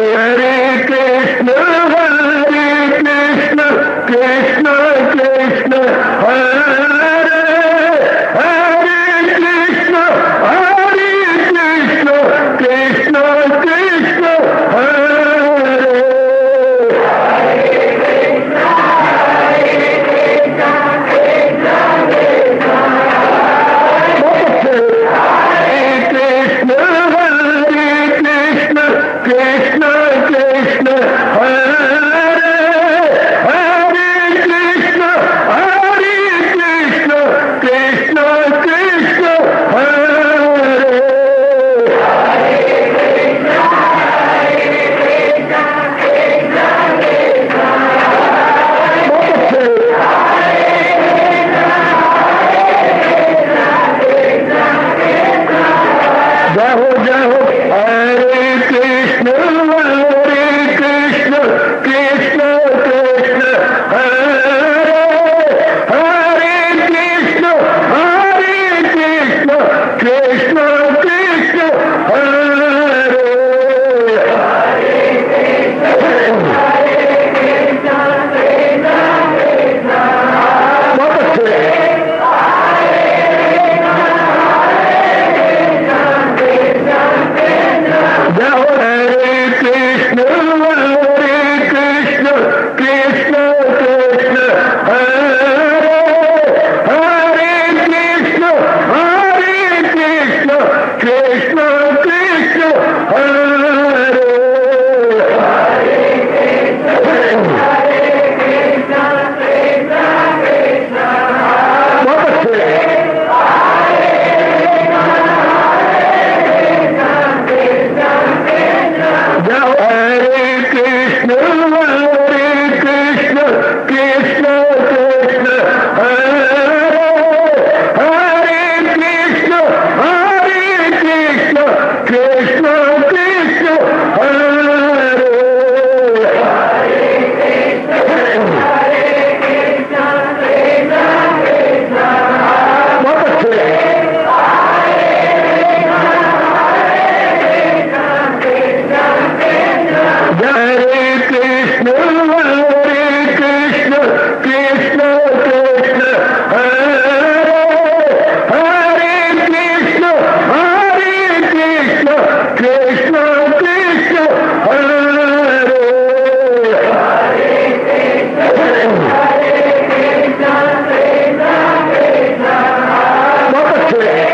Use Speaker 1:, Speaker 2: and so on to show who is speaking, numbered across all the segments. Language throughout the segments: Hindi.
Speaker 1: हरे कृष्ण कृष्ण कृष्ण हरे हरे कृष्ण कृष्ण कृष्ण हरे कृष्ण कृष्ण हरे हरे कृष्ण कृष्ण कृष्ण हरे जय हो हरे कृष्ण कृष्ण कृष्ण हरे हरे कृष्ण कृष्ण कृष्ण हरे बहुत अच्छे जय हो हरे कृष्ण कृष्ण कृष्ण हरे हरे कृष्ण कृष्ण कृष्ण हरे बहुत अच्छे जय हो हरे कृष्ण कृष्ण कृष्ण हरे हरे कृष्ण कृष्ण कृष्ण हरे बहुत अच्छे हरे कृष्ण कृष्ण हरे हरे कृष्ण कृष्ण कृष्ण हरे बहुत अच्छे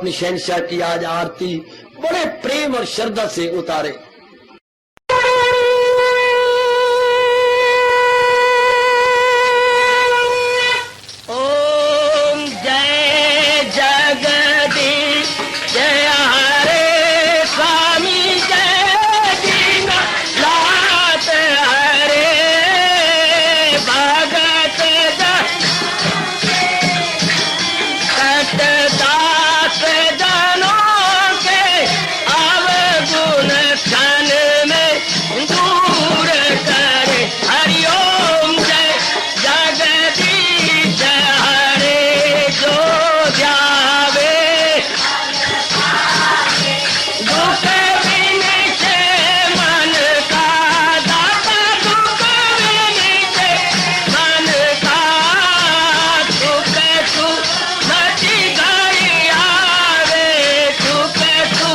Speaker 2: अपनी शहनशाह की आज आरती बड़े प्रेम और श्रद्धा से उतारे।
Speaker 3: ओम जय जगदीश जय हरे स्वामी जय दीनानाथ हरे भगत दास जनों के अवगुण क्षण में दूर करे। हरिओम जय जगदीश हरे जो जावे दुख विनिचे मन का दाता दुख विनिचे मन का सुख तू मची गई आवे सुख तू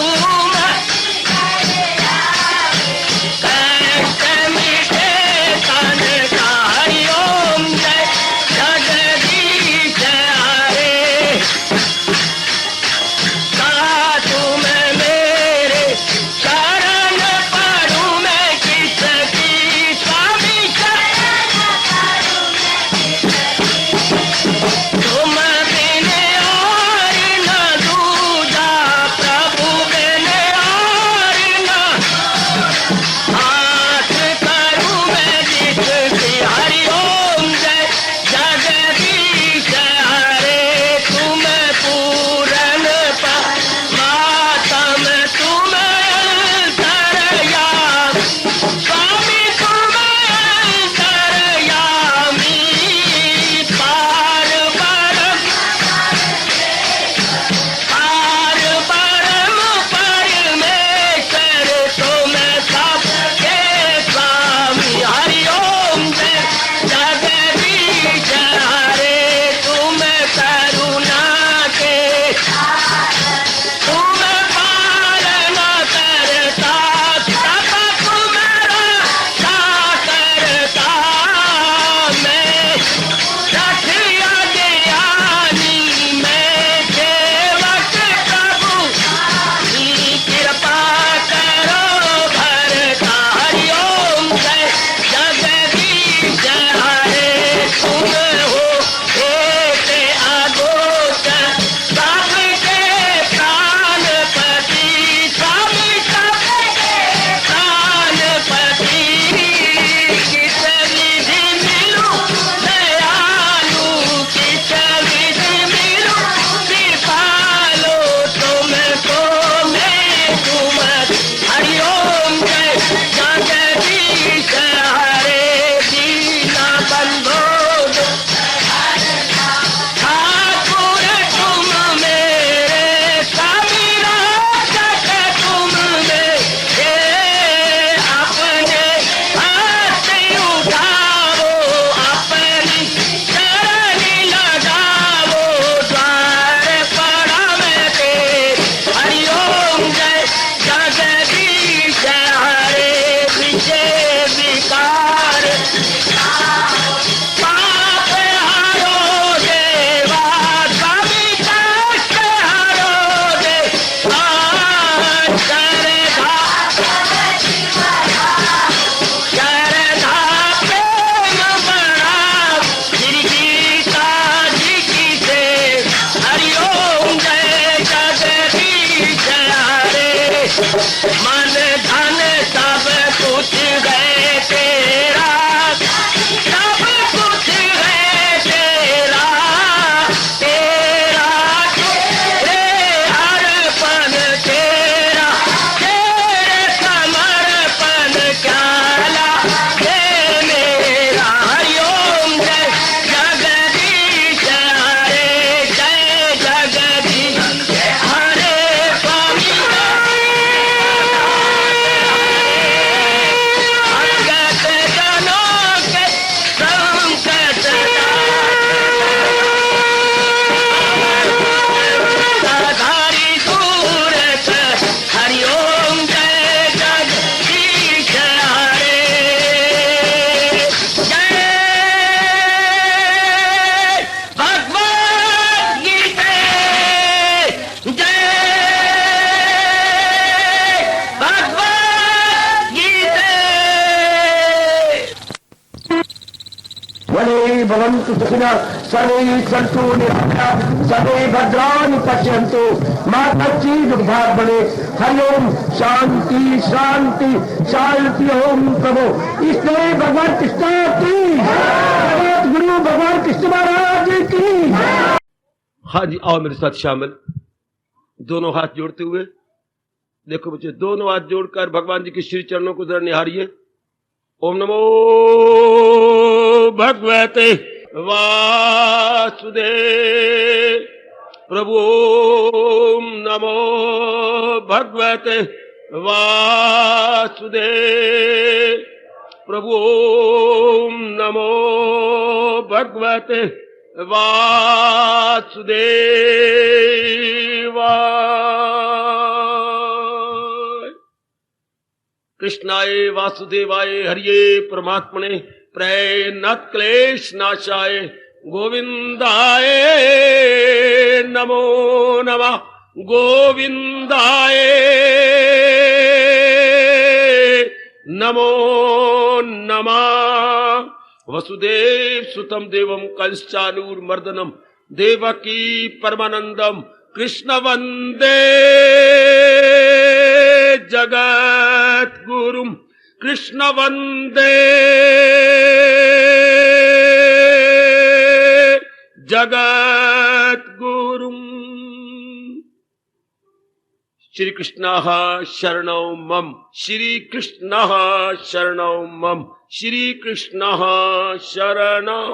Speaker 3: कष्ट मिटे तन का। हरिओम जय जगदीश हरे तुम मेरे शरण पड़ूं मैं किसकी स्वामी तुम बिन और न दूजा प्रभु बिन और न हाथ करूं मैं जिसकी। हरिओम जय जगदीश हरे तुम पूरन मातम तुम तरया स्वामी तुम तरयामी पार परम परमेश्वर तुम सबके स्वामी। हरिओम जय जगदीश हरे तुम करुणा के तुम पालना करता सब तुम्हारा करता मैं रखिया ज्ञानी मैं सेवक प्रभु कृपा करो भरता। हरिओम जय जगदीश हरे तुम हो एक अगोचर सबके प्राणपति स्वामी सबके प्राणपति किस विधि मिलूं दयालु किस विधि मिलूं कृपालो तुमको मैं तुम। हरिओम जय जगदीश हरे दीना बंधो ठाकुर तुम मेरे स्वामी रक्षक तुम मेरे अपने हाथ उठाओ अपनी शरण लगाओ द्वार पड़ा मैं तेरे। हरिओम जय जगदीश हरे विजय विकार पाप हरो देवा स्वामी कष्ट हरो देवा श्रद्धा प्रेम बड़ा गिरगीता जी की से। हरिओम जय जगदीश हरे मन धन सब कुछ है तेरा सब कुछ है तेरा तेरा तेरे अर्पण तेरा तेरे समर्पण क्या लागे मेरा। हरिओम जय जगदीश हरे जय जगदीश हरे स्वामी
Speaker 1: भवन्तु सुखिनः सर्वे सन्तु निरामयाः सर्वे भद्राणि पश्यन्तु मा कश्चित् दुर्भाग्यं भवेत्। हरि ओम शांति शांति शांति। ओम प्रभु इसलिए भगवान कृष्ण की गुरु भगवान कृष्ण महाराज की।
Speaker 2: हाँ जी, आओ मेरे साथ शामिल, दोनों हाथ जोड़ते हुए। देखो बच्चे, दोनों हाथ जोड़कर भगवान जी के श्री चरणों को जरा निहारिए। ओम नमो भगवते वासुदेव प्रभु। ओम नमो भगवते वासुदेव प्रभु। ओम नमो भगवते वासुदेवाय। कृष्णाय वासुदेवाय हरिये परमात्मने प्रेरणात् क्लेश नाशाय गोविंदाय नमो नमः। गोविंदाय नमो नमः। वसुदेव सुतम देवम कंसचानूरमर्दनम देवकी परमानंदम कृष्ण वंदे जगत गुरुम। कृष्ण वंदे जगत गुरुम। श्री कृष्ण शरणौ मम। श्री कृष्ण शरणौ मम। श्री कृष्ण शरणौ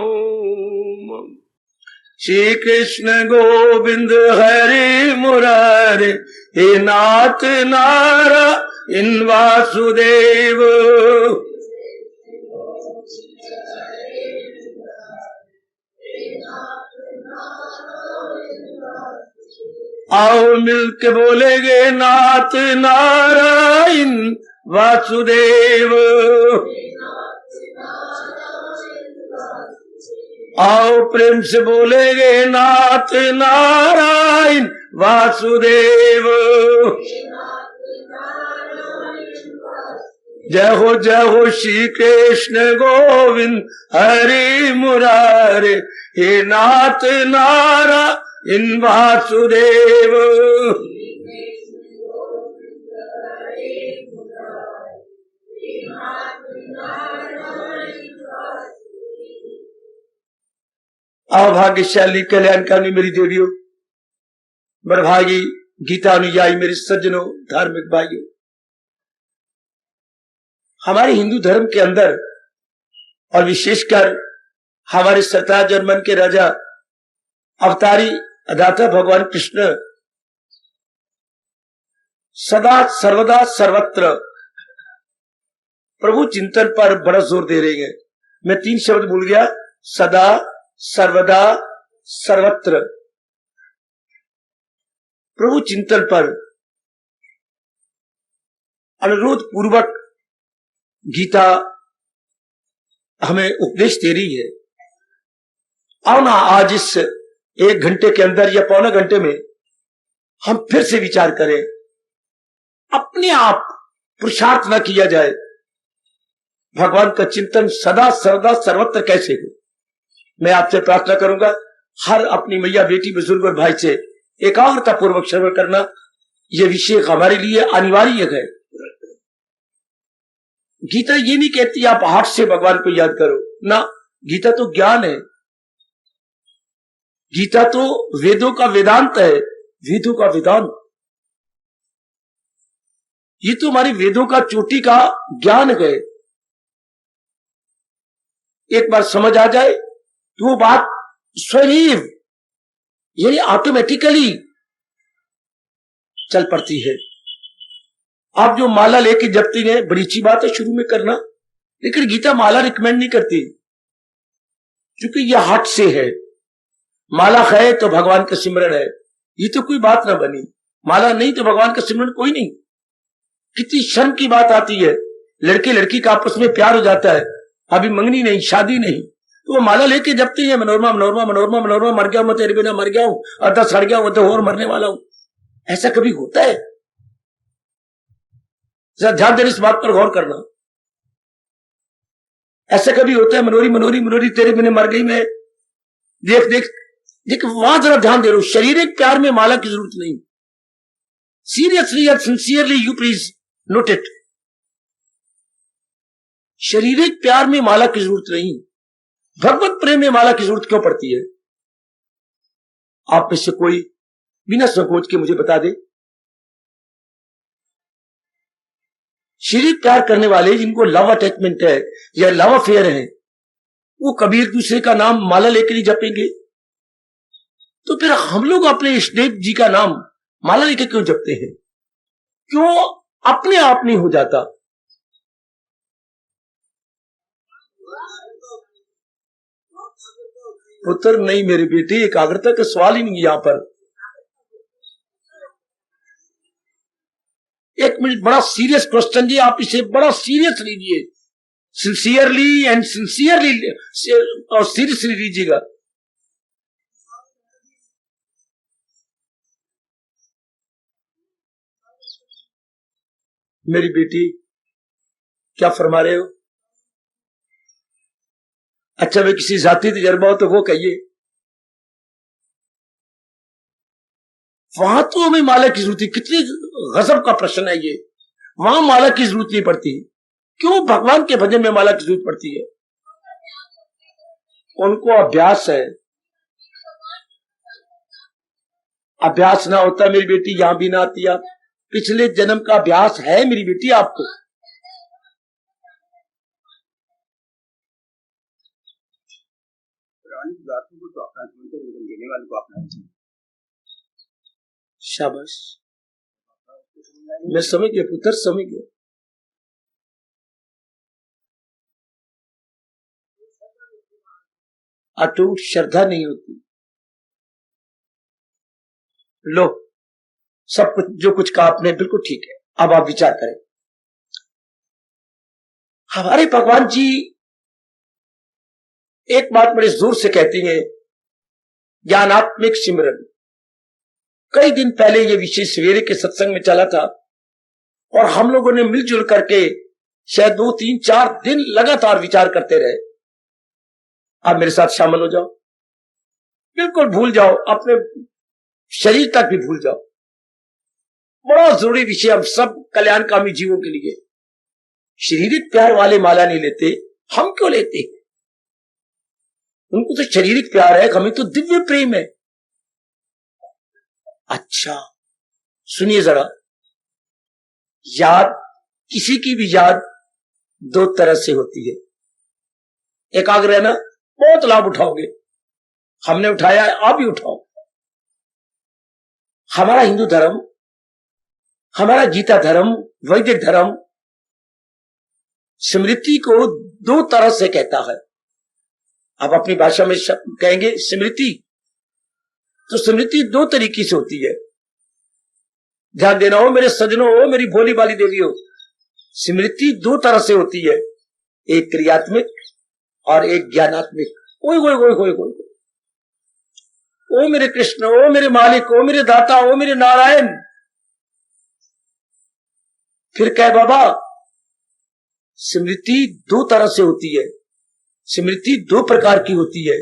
Speaker 2: मम।
Speaker 3: श्री कृष्ण गोविंद हरे मुरारे हे नाथ नारायण वासुदेव। आओ मिलके बोलेंगे नाथ नारायण वासुदेव। आओ प्रेम से बोलेंगे नाथ नारायण वासुदेव। जय हो श्री कृष्ण गोविंद हरि मुरारे हे नाथ नारायण वासुदेव। भाग्यशाली कल्याणकारी मेरी देवियों, बड़भागी गीता अनुयायी मेरे सज्जनों, धार्मिक भाइयों, हमारे हिंदू धर्म के अंदर और विशेषकर हमारे सतरा जर्मन के राजा अवतारी अदाता भगवान कृष्ण सदा सर्वदा सर्वत्र प्रभु चिंतन पर बड़ा जोर दे रहे हैं। मैं 3 शब्द भूल गया, सदा सर्वदा सर्वत्र। प्रभु चिंतन पर अनुरोध पूर्वक गीता हमें उपदेश दे रही है। आओ ना आज इस 1 घंटे के अंदर या पौने घंटे में हम फिर से विचार करें। अपने आप पुरुषार्थ न किया जाए, भगवान का चिंतन सदा सर्वदा सर्वत्र कैसे हो। मैं आपसे प्रार्थना करूंगा, हर अपनी मैया बेटी बुजुर्ग और भाई से एकाग्रता पूर्वक श्रवण करना, यह विषय हमारे लिए अनिवार्य है। गीता ये नहीं कहती आप हाथ से भगवान को याद करो ना, गीता तो ज्ञान है, गीता तो वेदों का वेदांत है, वेदों का वेदांत। ये तो हमारी वेदों का चोटी का ज्ञान है। एक बार समझ आ जाए तो वो बात स्वयं यानी ऑटोमेटिकली चल पड़ती है। आप जो माला लेके जपती हैं, बड़ी अच्छी बात है शुरू में करना, लेकिन गीता माला रिकमेंड नहीं करती, क्योंकि यह हाथ से है। माला है तो भगवान का सिमरन है, ये तो कोई बात ना बनी। माला नहीं तो भगवान का सिमरन कोई नहीं। कितनी शर्म की बात आती है, लड़के लड़की का आपस में प्यार हो जाता है, अभी मंगनी नहीं, शादी नहीं, तो वो माला लेके जपती है, मनोरमा मनोरमा मनोरमा मनोरमा, मर गया मैं तेरे बिना, मर गया हूं, अद्धा सड़ गया हूं, तो और मरने वाला हूं। ऐसा कभी होता है? जरा ध्यान देना, इस बात पर गौर करना। ऐसा कभी होता है मनोरी मनोरी मनोरी तेरे बिना मर गई मैं, देख देख देख, वहां जरा ध्यान दे रहा हूं। शारीरिक प्यार में माला की जरूरत नहीं। Seriously and sincerely you please note it. शारीरिक प्यार में माला की जरूरत नहीं, भगवत प्रेम में माला की जरूरत क्यों पड़ती है? आप में से कोई बिना संकोच के मुझे बता दे। शारीरिक प्यार करने वाले जिनको लव अटैचमेंट है या लव अफेयर है, वो कभी एक दूसरे का नाम माला लेकर नहीं जपेंगे। तो फिर हम लोग अपने इष्टदेव जी का नाम माला लेकर क्यों जपते हैं? क्यों अपने आप नहीं हो जाता? पुत्र नहीं मेरी बेटी, एकाग्रता का सवाल ही नहीं। यहां पर एक मिनट, बड़ा सीरियस क्वेश्चन जी, आप इसे बड़ा सीरियस लीजिए, सिंसियरली एंड सिंसियरली और सीरियसली लीजिएगा। मेरी बेटी क्या फरमा रहे हो? अच्छा, वे किसी जाती तजर्बा हो तो वो कहिए। वहां तो हमें माला की जरूरत है। कितनी गजब का प्रश्न है ये। वहां माला की जरूरत नहीं पड़ती, क्यों भगवान के भजन में माला की जरूरत पड़ती है? उनको अभ्यास है। अभ्यास ना होता मेरी बेटी यहां भी ना आती। आप पिछले जन्म का अभ्यास है मेरी बेटी आपको। शाबाश, मैं समझ गया पुत्र, समझ गया। अटूट श्रद्धा नहीं होती। लो, सब कुछ जो कुछ कहा आपने बिल्कुल ठीक है। अब आप विचार करें। हमारे भगवान जी एक बात बड़े जोर से कहती हैं, ज्ञानात्मिक सिमरन। कई दिन पहले ये विषय सवेरे के सत्संग में चला था और हम लोगों ने मिलजुल करके शायद 2, 3, 4 दिन लगातार विचार करते रहे। आप मेरे साथ शामिल हो जाओ, बिल्कुल भूल जाओ, अपने शरीर तक भी भूल जाओ। बड़ा जरूरी विषय हम सब कल्याणकामी जीवों के लिए। शारीरिक प्यार वाले माला नहीं लेते, हम क्यों लेते? उनको तो शारीरिक प्यार है, हमें तो दिव्य प्रेम है। अच्छा सुनिए जरा, याद, किसी की भी याद 2 तरह से होती है। एकाग्र है ना, बहुत लाभ उठाओगे। हमने उठाया है, आप भी उठाओ। हमारा हिंदू धर्म, हमारा गीता धर्म, वैदिक धर्म स्मृति को 2 तरह से कहता है। आप अपनी भाषा में कहेंगे स्मृति, तो स्मृति 2 तरीके से होती है। ध्यान देना हो मेरे सज्जनों, हो मेरी भोली भाली देवियों, स्मृति 2 तरह से होती है, एक क्रियात्मक और एक ज्ञानात्मक। ओए ओए ओए ओए ओए, ओ मेरे कृष्ण, ओ मेरे मालिक, ओ मेरे दाता, ओ मेरे नारायण। फिर कह बाबा, स्मृति 2 तरह से होती है, स्मृति 2 प्रकार की होती है।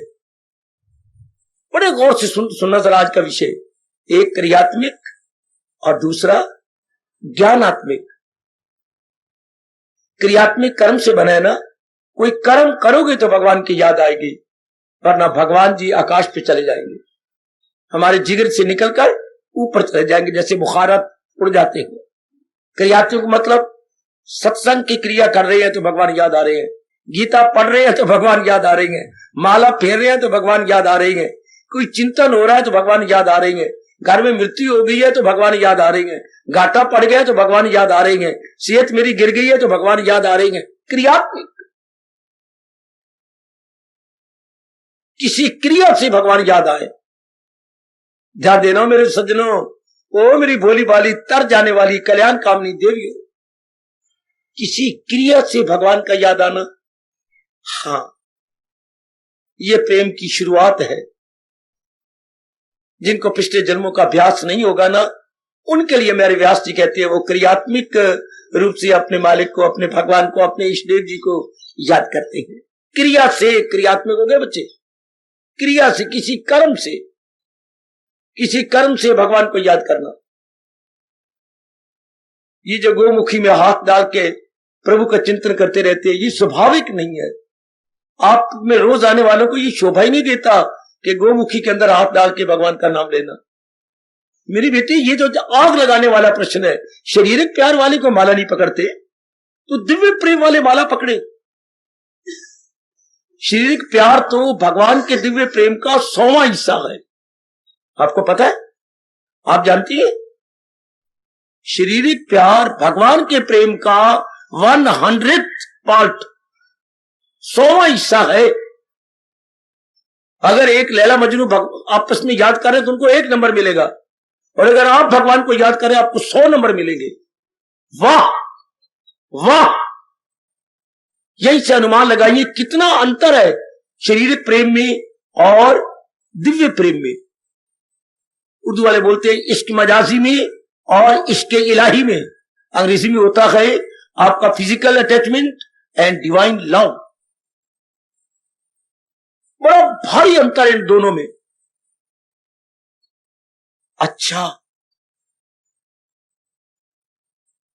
Speaker 3: बड़े गौर से सुनना जरा आज का विषय। एक क्रियात्मक और दूसरा ज्ञानात्मक। क्रियात्मक कर्म से बना है ना, कोई कर्म करोगे तो भगवान की याद आएगी, वरना भगवान जी आकाश पे चले जाएंगे, हमारे जिगर से निकलकर ऊपर चले जाएंगे, जैसे बुखारत उड़ जाते हैं। क्रियात्मक मतलब सत्संग की क्रिया कर रहे हैं तो भगवान याद आ रहे हैं, गीता पढ़ रहे हैं तो भगवान याद आ रही हैं, माला फेर रहे हैं तो भगवान याद आ रही हैं, कोई चिंतन हो रहा है तो भगवान याद आ रही हैं, घर में मृत्यु हो गई है तो भगवान याद आ रही हैं, घाटा पड़ गया तो भगवान याद आ रही हैं, सेहत मेरी गिर गई है तो भगवान याद आ रही हैं। क्रियात्मक, किसी क्रिया से भगवान याद आए। ध्यान देना मेरे सज्जनों, ओ मेरी भोली भाली तर जाने वाली कल्याण कामनी देवियों, किसी क्रिया से भगवान का याद आना, हाँ, ये प्रेम की शुरुआत है। जिनको पिछले जन्मों का अभ्यास नहीं होगा ना, उनके लिए मेरे व्यास जी कहते हैं वो क्रियात्मक रूप से अपने मालिक को, अपने भगवान को, अपने इष्टदेव जी को याद करते हैं। क्रिया से क्रियात्मक हो गए बच्चे, क्रिया से, किसी कर्म से भगवान को याद करना। ये जो गोमुखी में हाथ डाल के प्रभु का चिंतन करते रहते हैं, ये स्वाभाविक नहीं है। आप में रोज आने वालों को ये शोभा ही नहीं देता कि गोमुखी के अंदर हाथ डाल के भगवान का नाम लेना। मेरी बेटी, ये जो आग लगाने वाला प्रश्न है, शारीरिक प्यार वाले को माला नहीं पकड़ते तो दिव्य प्रेम वाले माला पकड़े। शारीरिक प्यार तो भगवान के दिव्य प्रेम का 100वां हिस्सा है। आपको पता है? आप जानती है? शारीरिक प्यार भगवान के प्रेम का 100th पार्ट, 100वां हिस्सा है। अगर एक लैला मजनू आपस में याद करें तो उनको 1 नंबर मिलेगा, और अगर आप भगवान को याद करें आपको 100 नंबर मिलेंगे। वाह वाह! यही से अनुमान लगाइए कितना अंतर है शारीरिक प्रेम में और दिव्य प्रेम में। उर्दू वाले बोलते हैं इश्क मजाजी में और इश्क इलाही में। अंग्रेजी में होता है आपका physical attachment and divine love. बड़ा भारी अंतर है इन दोनों में। अच्छा,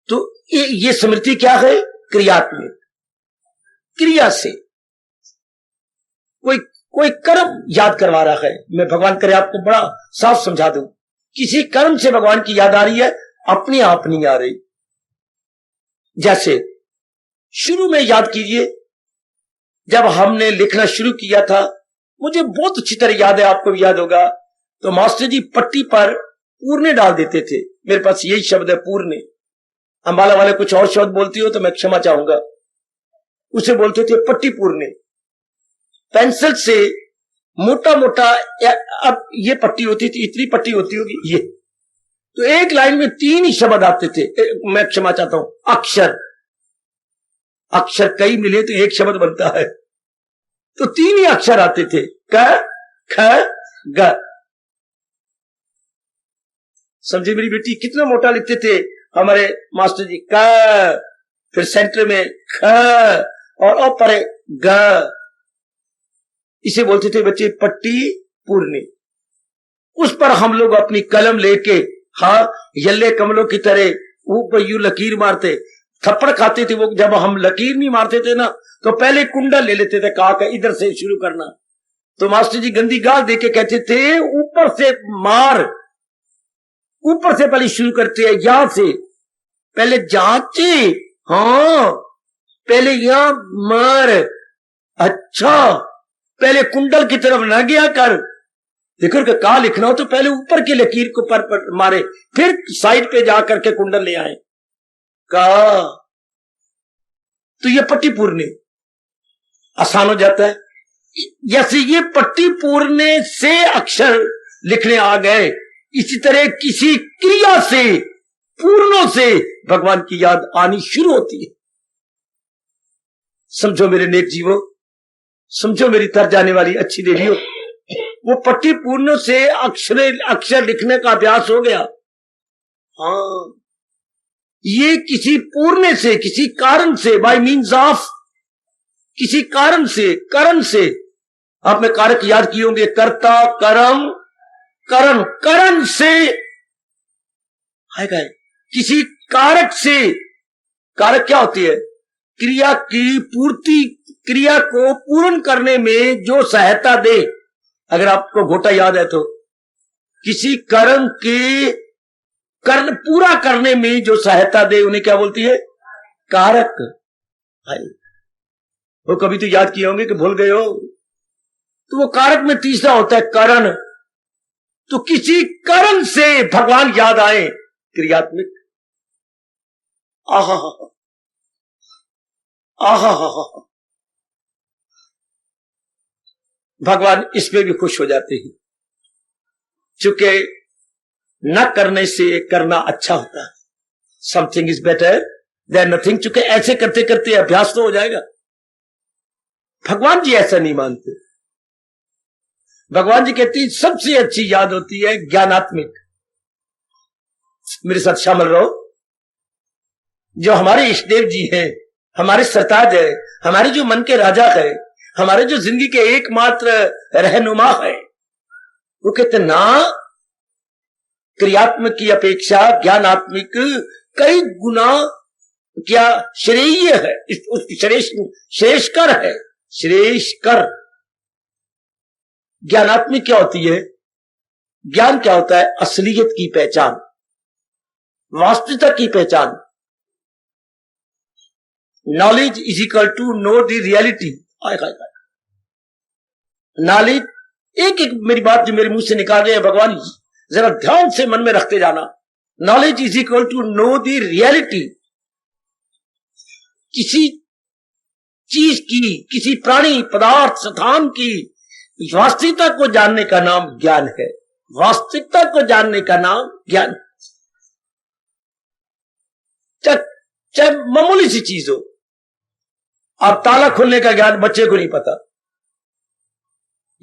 Speaker 3: तो ये स्मृति क्या है? क्रियात्मक। क्रिया से कोई कर्म याद करवा रहा है। मैं भगवान करे आपको बड़ा साफ समझा दूं, किसी कर्म से भगवान की याद आ रही है, अपने आप नहीं आ रही। जैसे शुरू में याद कीजिए, जब हमने लिखना शुरू किया था, मुझे बहुत अच्छी तरह याद है, आपको भी याद होगा, तो मास्टर जी पट्टी पर पूर्णे डाल देते थे। मेरे पास यही शब्द है, पूर्णे। अंबाला वाले कुछ और शब्द बोलती हो तो मैं क्षमा चाहूंगा। उसे बोलते थे पट्टी पूर्णे। पेंसिल से मोटा मोटा, अब ये पट्टी होती थी, इतनी पट्टी होती होगी ये, तो एक लाइन में 3 ही शब्द आते थे। मैं क्षमा चाहता हूं, अक्षर। अक्षर कई मिले तो एक शब्द बनता है, तो 3 ही अक्षर आते थे, क ख ग। समझे मेरी बेटी? कितना मोटा लिखते थे हमारे मास्टर जी, क, फिर सेंटर में ख और ऊपर ग। इसे बोलते थे बच्चे पट्टी पूर्णे। उस पर हम लोग अपनी कलम लेके, हाँ, यल्ले कमलों की तरह ऊपर यूं लकीर मारते, थप्पड़ खाते थे वो। जब हम लकीर नहीं मारते थे ना, तो पहले कुंडल ले लेते थे, कहा इधर से शुरू करना। तो मास्टर जी गंदी गाल दे के कहते थे ऊपर से मार, ऊपर से पहले शुरू करते हैं, यहां से पहले जांचे, हाँ, पहले यहां मार। अच्छा, पहले कुंडल की तरफ ना गया कर। देखो कहा लिखना हो तो पहले ऊपर की लकीर को पर मारे, फिर साइड पे जाकर के कुंडल ले आए। कहा तो ये पट्टी पूर्णे आसान हो जाता है। जैसे ये पट्टी पूर्णे से अक्षर लिखने आ गए, इसी तरह किसी क्रिया से, पूर्णों से भगवान की याद आनी शुरू होती है। समझो मेरे नेक जीवो, समझो मेरी तर जाने वाली अच्छी देवियों, वो पट्टी पूर्णों से अक्षर लिखने का अभ्यास हो गया। हाँ, ये किसी पूर्णे से, किसी कारण से, बाय मीन्स ऑफ, किसी कारण से, कर्म से। आप में कारक याद किए होंगे, कर्ता, कर्म, करण। करण से है गए, किसी कारक से। कारक क्या होती है? क्रिया की पूर्ति, क्रिया को पूर्ण करने में जो सहायता दे। अगर आपको घोटा याद है तो किसी कर्म के पूरा करने में जो सहायता दे, उन्हें क्या बोलती है? कारक। वो कभी तो याद किए होंगे कि भूल गए हो, तो वो कारक में तीसरा होता है करण। तो किसी करण से भगवान याद आए, क्रियात्मक। आहा आहा, भगवान इसमें भी खुश हो जाते हैं, चूंकि न करने से करना अच्छा होता है। Something is better than nothing. चूंकि ऐसे करते करते अभ्यास तो हो जाएगा। भगवान जी ऐसा नहीं मानते। भगवान जी कहती है सबसे अच्छी याद होती है ज्ञानात्मिक। मेरे साथ शामिल रहो। जो हमारे इष्टदेव जी हैं, हमारे सरताज है, हमारे जो मन के राजा है, हमारे जो जिंदगी के एकमात्र रहनुमा है, वो कहते ना क्रियात्मक की अपेक्षा ज्ञानात्मक कई गुना क्या श्रेय है, श्रेष्ठकर है, श्रेष्ठकर। ज्ञानात्मक क्या होती है? ज्ञान क्या होता है? असलियत की पहचान, वास्तविकता की पहचान। Knowledge is equal to know the reality. Knowledge, एक एक मेरी बात जो मेरे मुंह से निकाल रहे हैं भगवान, जरा ध्यान से मन में रखते जाना। Knowledge is equal to know the reality. किसी चीज की, किसी प्राणी, पदार्थ, स्थान की वास्तविकता को जानने का नाम ज्ञान है। वास्तविकता को जानने का नाम ज्ञान। चाहे मामूली सी चीज हो, अब ताला खोलने का ज्ञान बच्चे को नहीं पता।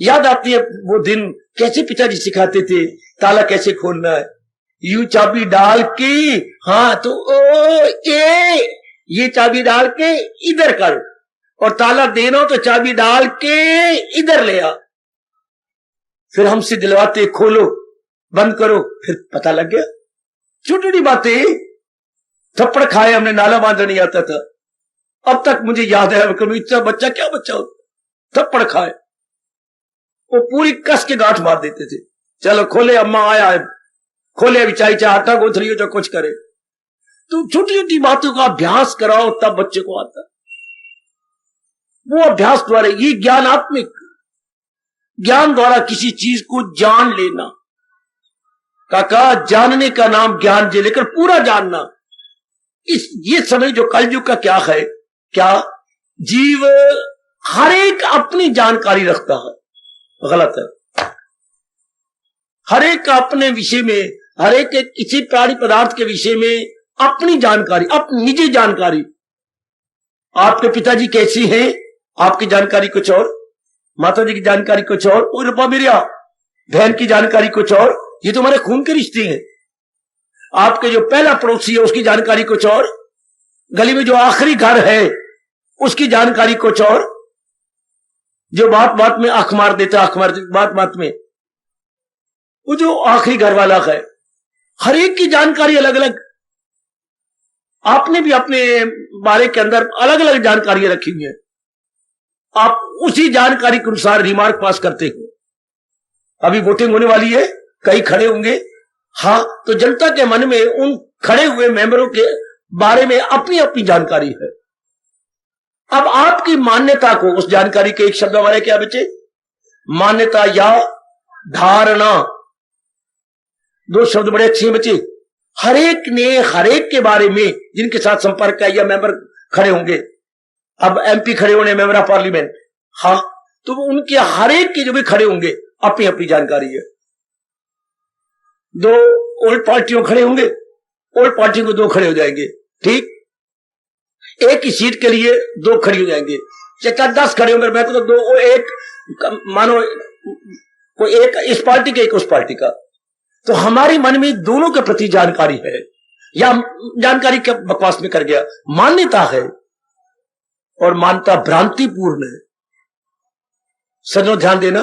Speaker 3: याद आती है वो दिन कैसे पिताजी सिखाते थे ताला कैसे खोलना है। यू चाबी डाल के, हाँ तो ये चाबी डाल के इधर कर, और ताला देना तो चाबी डाल के इधर ले आ। फिर हमसे दिलवाते खोलो, बंद करो, फिर पता लग गया। छोटी छोटी बातें, थप्पड़ खाए हमने, नाला बांधना नहीं आता था। अब तक मुझे याद है, इतना बच्चा क्या बच्चा होता, थप्पड़ खाए वो पूरी कस के गांठ मार देते थे। चलो खोले, अम्मा आया है, खोले, अभी चाहे आटा गूंथ रही हो, जो कुछ करे। तो छोटी छोटी बातों का अभ्यास कराओ, तब बच्चे को आता। वो अभ्यास द्वारा, ये ज्ञानात्मक, ज्ञान द्वारा किसी चीज को जान लेना। काका जानने का नाम ज्ञान जे, लेकर पूरा जानना। ये समय जो कलयुग का क्या है, क्या जीव हर एक अपनी जानकारी रखता है, गलत है। हर एक अपने विषय में, हर एक किसी प्राणी पदार्थ के विषय में अपनी जानकारी, अपनी निजी जानकारी। आपके पिताजी कैसे हैं, आपकी जानकारी कुछ और, माता जी की जानकारी कुछ और, रूपा मेरी बहन की जानकारी कुछ और। ये तो हमारे खून के रिश्ते हैं। आपके जो पहला पड़ोसी है उसकी जानकारी कुछ और, गली में जो आखिरी घर है उसकी जानकारी कुछ और, जो बात बात में आंख मार देता, आंख मार बात बात में, वो जो आखिरी घर वाला है, हर एक की जानकारी अलग अलग। आपने भी अपने बारे के अंदर अलग अलग जानकारियां रखी हुई हैं। आप उसी जानकारी के अनुसार रिमार्क पास करते हो। अभी वोटिंग होने वाली है, कई खड़े होंगे, हाँ, तो जनता के मन में उन खड़े हुए मेंबरों के बारे में अपनी अपनी जानकारी है। अब आपकी मान्यता को, उस जानकारी के एक शब्द हमारे क्या बचे, मान्यता या धारणा, दो शब्द बड़े अच्छे बचे। हर एक ने हर एक के बारे में, जिनके साथ संपर्क का या मेंबर खड़े होंगे, अब एमपी खड़े होने, मेंबर ऑफ पार्लियामेंट, हाँ, तो उनके हर एक के जो भी खड़े होंगे अपनी अपनी जानकारी है। दो ओल्ड पार्टियों खड़े होंगे, ओल्ड पार्टी को दो खड़े हो जाएंगे, ठीक। एक ही सीट के लिए दो खड़ी हो जाएंगे, चाहे 10 खड़े होंगे, मैं तो दो, एक मानो कोई एक इस पार्टी का, एक उस पार्टी का। तो हमारे मन में दोनों के प्रति जानकारी है, या जानकारी के बकवास में कर गया, मान्यता है। और मान्यता भ्रांतिपूर्ण है। सजो ध्यान देना,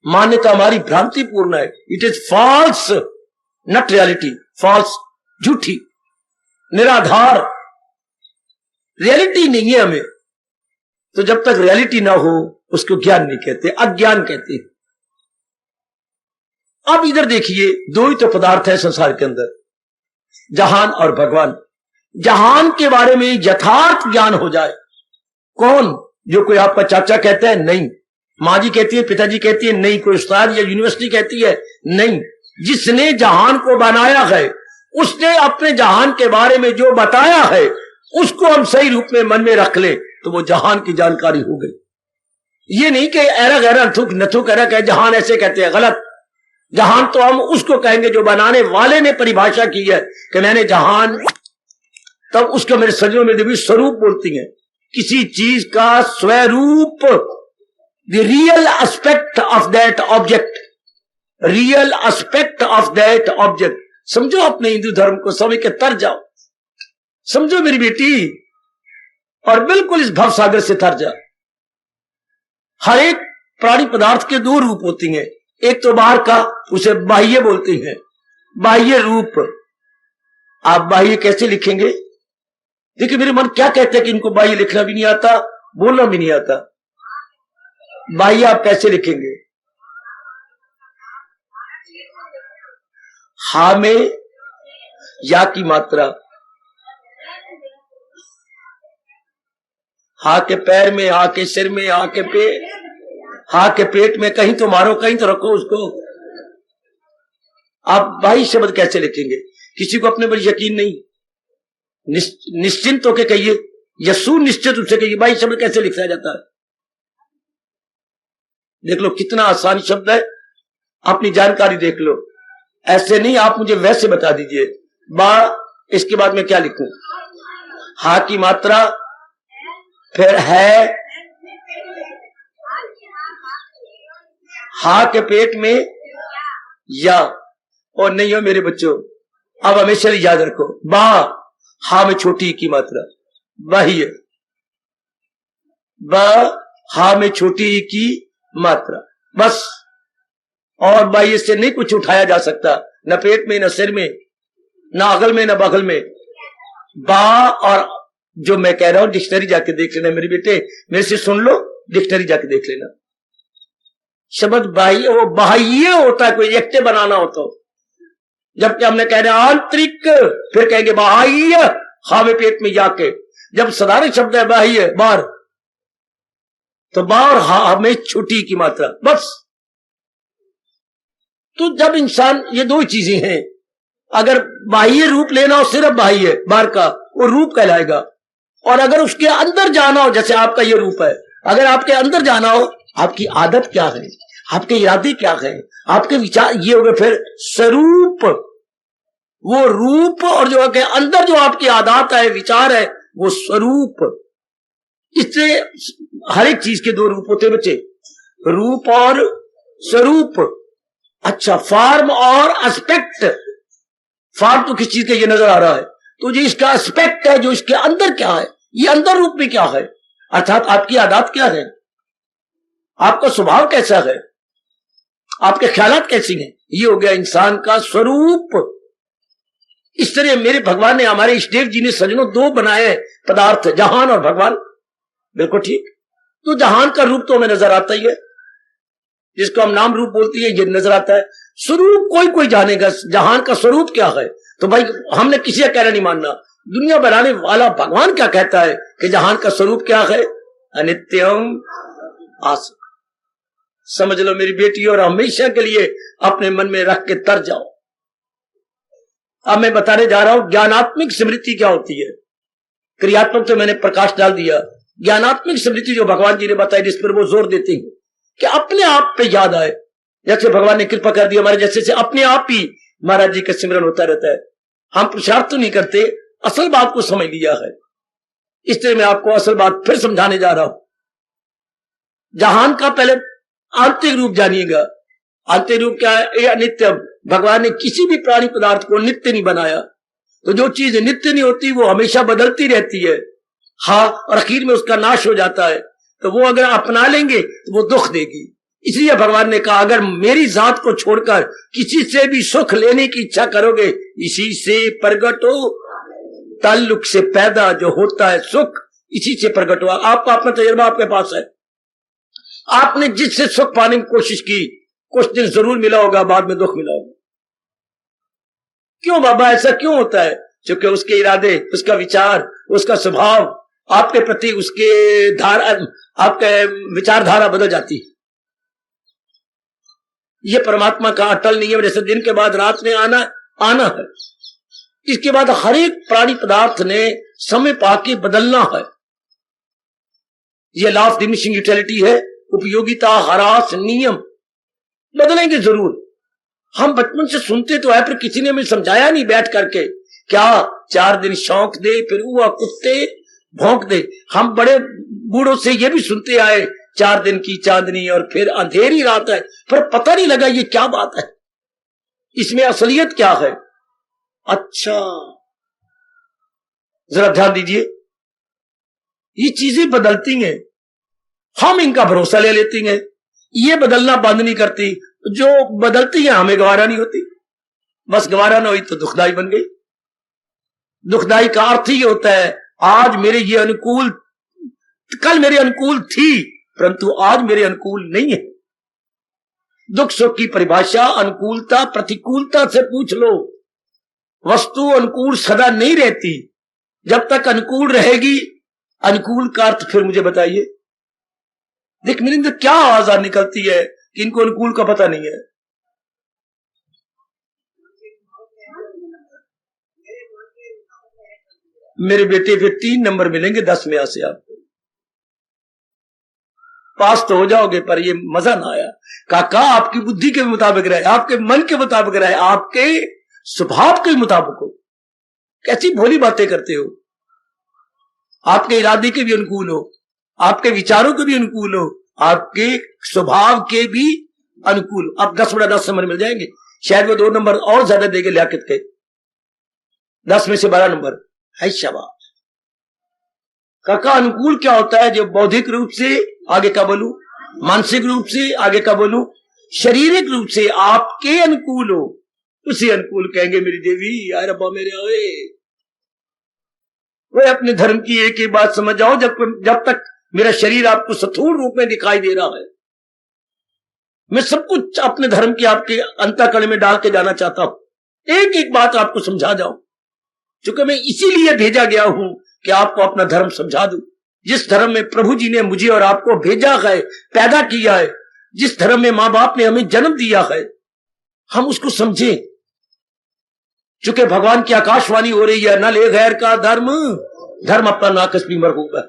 Speaker 3: मान्यता हमारी भ्रांतिपूर्ण है। It is false, not reality, false, झूठी, निराधार, रियलिटी नहीं है हमें। तो जब तक रियलिटी ना हो उसको ज्ञान नहीं कहते, अज्ञान कहते हैं। अब इधर देखिए, दो ही तो पदार्थ है संसार के अंदर, जहान और भगवान। जहान के बारे में यथार्थ ज्ञान हो जाए, कौन, जो कोई आपका चाचा कहता है, नहीं, माँ जी कहती है, पिताजी कहती है, नहीं, कोई उस्ताद या यूनिवर्सिटी कहती है, नहीं, जिसने जहान को बनाया है उसने अपने जहान के बारे में जो बताया है उसको हम सही रूप में मन में रख ले तो वो जहान की जानकारी हो गई। ये नहीं कि एरा गहरा थुक नथु कह रहा, जहान ऐसे कहते हैं, गलत। जहान तो हम उसको कहेंगे जो बनाने वाले ने परिभाषा की है कि मैंने जहान, तब उसको मेरे सजनों में देवी स्वरूप बोलती है, किसी चीज का स्वरूप, the real aspect of that object, real aspect of that object. समझो अपने हिंदू धर्म को, समझ के तर जाओ, समझो मेरी बेटी। और बिल्कुल इस भव सागर से तर जा। हर एक प्राणी पदार्थ के दो रूप होती हैं, एक तो बाहर का, उसे बाह्य बोलते हैं, बाह्य रूप। आप बाह्य कैसे लिखेंगे? देखिए मेरे मन क्या कहते हैं कि इनको बाह्य लिखना भी नहीं आता, बोलना भी नहीं आता। बाह्य आप कैसे लिखेंगे? हा में या की मात्रा, हा के पैर में, हा के सिर में, हा के पेट में, कहीं तो मारो कहीं तो रखो उसको। आप बाह्य शब्द कैसे लिखेंगे? किसी को अपने पर यकीन नहीं, निश्चिंत होकर कहिए या सुनिश्चित रूप से कहिए, बाह्य शब्द कैसे लिखा जाता है? देख लो कितना आसान शब्द है, अपनी जानकारी देख लो। ऐसे नहीं, आप मुझे वैसे बता दीजिए। बा, इसके बाद में क्या लिखूं? हा की मात्रा, फिर है, हा के पेट में या, और नहीं हो मेरे बच्चों, अब हमेशा याद रखो, बा हा में छोटी की मात्रा, बाह्य, बा हा में छोटी की मात्रा, बस। और बाह्य से नहीं कुछ उठाया जा सकता, न पेट में, न सिर में, न अगल में, न बगल में। बा, और जो मैं कह रहा हूं डिक्शनरी जाके देख लेना मेरे बेटे, मेरे से सुन लो, डिक्शनरी जाके देख लेना। शब्द बाह्य, वो बाह्य होता है, कोई एक्टे बनाना हो तो। जबकि हमने कह रहे आंतरिक, फिर कहेंगे बाह्य, हा में पेट में जाके। जब साधारण शब्द है बाह्य, बाहर, तो बा और हा में छोटी की मात्रा, बस। तो जब इंसान, ये दो चीजें हैं, अगर बाह्य रूप लेना हो, सिर्फ बाह्य बाहर का, वो रूप कहलाएगा। और अगर उसके अंदर जाना हो, जैसे आपका ये रूप है, अगर आपके अंदर जाना हो, आपकी आदत क्या है, आपके इरादे क्या है, आपके विचार, ये हो गए फिर स्वरूप। वो रूप और जो है अंदर जो आपकी आदत है, विचार है, वो स्वरूप। इससे हर एक चीज के दो रूप होते बच्चे, रूप और स्वरूप। अच्छा, फॉर्म और एस्पेक्ट। फॉर्म तो किस चीज का ये नजर आ रहा है, तो जो इसका एस्पेक्ट है, जो इसके अंदर क्या है, ये अंदर रूप में क्या है, अर्थात आपकी आदत क्या है, आपका स्वभाव कैसा है, आपके ख्यालात कैसी हैं, ये हो गया इंसान का स्वरूप। इस तरह मेरे भगवान ने, हमारे इष्टदेव जी ने सजनों दो बनाए पदार्थ, जहान और भगवान। बिल्कुल ठीक। तो जहान का रूप तो हमें नजर आता ही है, जिसको हम नाम रूप बोलते हैं, ये नजर आता है। स्वरूप कोई कोई जानेगा, जहान का स्वरूप क्या है। तो भाई हमने किसी का कहना नहीं मानना, दुनिया बनाने वाला भगवान क्या कहता है कि जहान का स्वरूप क्या है, अनित्यम आसुक। समझ लो मेरी बेटी, और हमेशा के लिए अपने मन में रख के तर जाओ। अब मैं बताने जा रहा हूं ज्ञानात्मक स्मृति क्या होती है। क्रियात्मक तो मैंने प्रकाश डाल दिया, ज्ञानात्मक स्मृति जो भगवान जी ने बताई, जिस पर वो जोर देते हैं कि अपने आप पे याद आए। जैसे भगवान ने कृपा कर दी हमारे जैसे से, अपने आप ही महाराज जी का सिमरन होता रहता है। हम पुरुषार्थ तो नहीं करते, असल बात को समझ लिया है। इस तरह मैं आपको असल बात फिर समझाने जा रहा हूं। जहान का पहले आंतरिक रूप जानिएगा। आंतरिक रूप क्या है? ये अनित्य। भगवान ने किसी भी प्राणी पदार्थ को नित्य नहीं बनाया, तो जो चीज नित्य नहीं होती वो हमेशा बदलती रहती है, हाँ, और आखिर में उसका नाश हो जाता है। तो वो अगर अपना लेंगे तो वो दुख देगी। इसलिए भगवान ने कहा, अगर मेरी जात को छोड़कर किसी से भी सुख लेने की इच्छा करोगे, इसी से प्रगट हो। ताल्लुक से पैदा जो होता है सुख, इसी से प्रकट हुआ। आपका अपना तजुर्बा आपके पास है। आपने जिससे सुख पाने की कोशिश की, कुछ दिन जरूर मिला होगा, बाद में दुख मिला होगा। क्यों बाबा, ऐसा क्यों होता है? क्योंकि उसके इरादे, उसका विचार, उसका स्वभाव, आपके प्रति उसके आपके विचारधारा बदल जाती है। यह परमात्मा का अटल नियम, जैसे दिन के बाद रात ने आना है। इसके बाद हर एक प्राणी पदार्थ ने समय पाके बदलना है। यह लॉ ऑफ डिमिनिशिंग यूटिलिटी है, उपयोगिता ह्रास नियम। बदलेंगे जरूर। हम बचपन से सुनते तो है, पर किसी ने हमें समझाया नहीं बैठ करके। क्या 4 दिन शौक दे, फिर हुआ कुत्ते भौंक दे। हम बड़े बूढ़ों से ये भी सुनते आए, 4 दिन की चांदनी और फिर अंधेरी रात है, पर पता नहीं लगा ये क्या बात है, इसमें असलियत क्या है। अच्छा, जरा ध्यान दीजिए, ये चीजें बदलती हैं, हम इनका भरोसा ले लेती हैं, ये बदलना बंद नहीं करती। जो बदलती है हमें गवारा नहीं होती, बस गवारा ना हुई तो दुखदाई बन गई। दुखदाई का अर्थ ही होता है आज मेरे ये अनुकूल, कल मेरे अनुकूल थी परंतु आज मेरे अनुकूल नहीं है। दुख सुख की परिभाषा अनुकूलता प्रतिकूलता से पूछ लो। वस्तु अनुकूल सदा नहीं रहती, जब तक अनुकूल रहेगी। अनुकूल का अर्थ फिर मुझे बताइए। देख मेरे अंदर क्या आवाज निकलती है कि इनको अनुकूल का पता नहीं है। मेरे बेटे फिर 3 नंबर मिलेंगे 10 में से आपको, पास तो हो जाओगे पर ये मजा ना आया। काका आपकी बुद्धि के मुताबिक रहे, आपके मन के मुताबिक रहे, आपके स्वभाव के मुताबिक हो। कैसी भोली बातें करते हो। आपके इरादे के भी अनुकूल हो, आपके विचारों के भी अनुकूल हो, आपके स्वभाव के भी अनुकूल हो। अब 10 बड़ा 10 नंबर मिल जाएंगे। शायद वो 2 नंबर और ज्यादा देंगे लियाकत के, 10 में से 12 नंबर है। शाबाश। काका अनुकूल क्या होता है? जो बौद्धिक रूप से, आगे का बोलूं, मानसिक रूप से, आगे का बोलूं, शारीरिक रूप से आपके अनुकूल हो, उसे अनुकूल कहेंगे। मेरी देवी, यार अब्बा मेरे आए, वो अपने धर्म की एक ही बात समझ जाओ। जब तक मेरा शरीर आपको स्थूल रूप में दिखाई दे रहा है, मैं सब कुछ अपने धर्म की आपके अंतःकरण में डाल के जाना चाहता हूं। एक एक बात आपको समझा जाऊं, क्योंकि मैं इसीलिए भेजा गया हूं कि आपको अपना धर्म समझा दूं। जिस धर्म में प्रभु जी ने मुझे और आपको भेजा है, पैदा किया है, जिस धर्म में मां बाप ने हमें जन्म दिया है, हम उसको समझें। क्योंकि भगवान की आकाशवाणी हो रही है, न ले गैर का धर्म, धर्म अपना नाकस भी मरहूब है।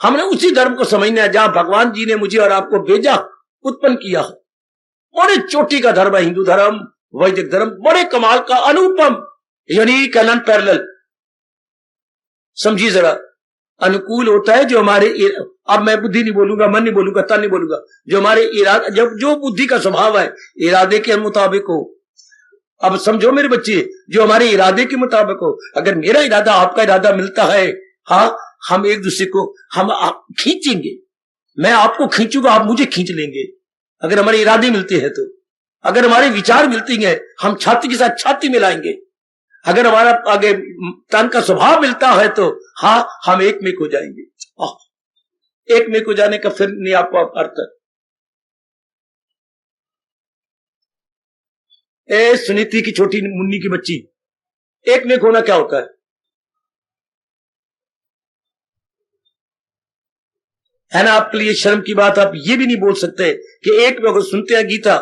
Speaker 3: हमने उसी धर्म को समझना है जहां भगवान जी ने मुझे और आपको भेजा, उत्पन्न किया है। बड़े चोटी का धर्म है हिंदू धर्म, वैदिक धर्म, बड़े कमाल का, अनुपम, यूनिक एंड अनपैरेलल। समझिए जरा, अनुकूल होता है जो हमारे, अब मैं बुद्धि नहीं बोलूंगा, मन नहीं बोलूंगा, तन नहीं बोलूंगा, जो हमारे इरादा, जब जो बुद्धि का स्वभाव है इरादे के मुताबिक हो। अब समझो मेरे बच्चे, जो हमारे इरादे के मुताबिक हो। अगर मेरा इरादा आपका इरादा मिलता है, हाँ, हम एक दूसरे को हम खींचेंगे। मैं आपको खींचूंगा, आप मुझे खींच लेंगे, अगर हमारे इरादे मिलते हैं तो। अगर हमारे विचार मिलते हैं, हम छाती के साथ छाती मिलाएंगे। अगर हमारा आगे तन का स्वभाव मिलता है तो हाँ, हम एक में हो जाएंगे। एक में हो जाने का फिर नहीं आपको अर्थ। सुनीति की छोटी मुन्नी की बच्ची, एक में होना क्या होता है ना? आपके लिए शर्म की बात, आप ये भी नहीं बोल सकते कि एक में, अगर सुनते हैं गीता,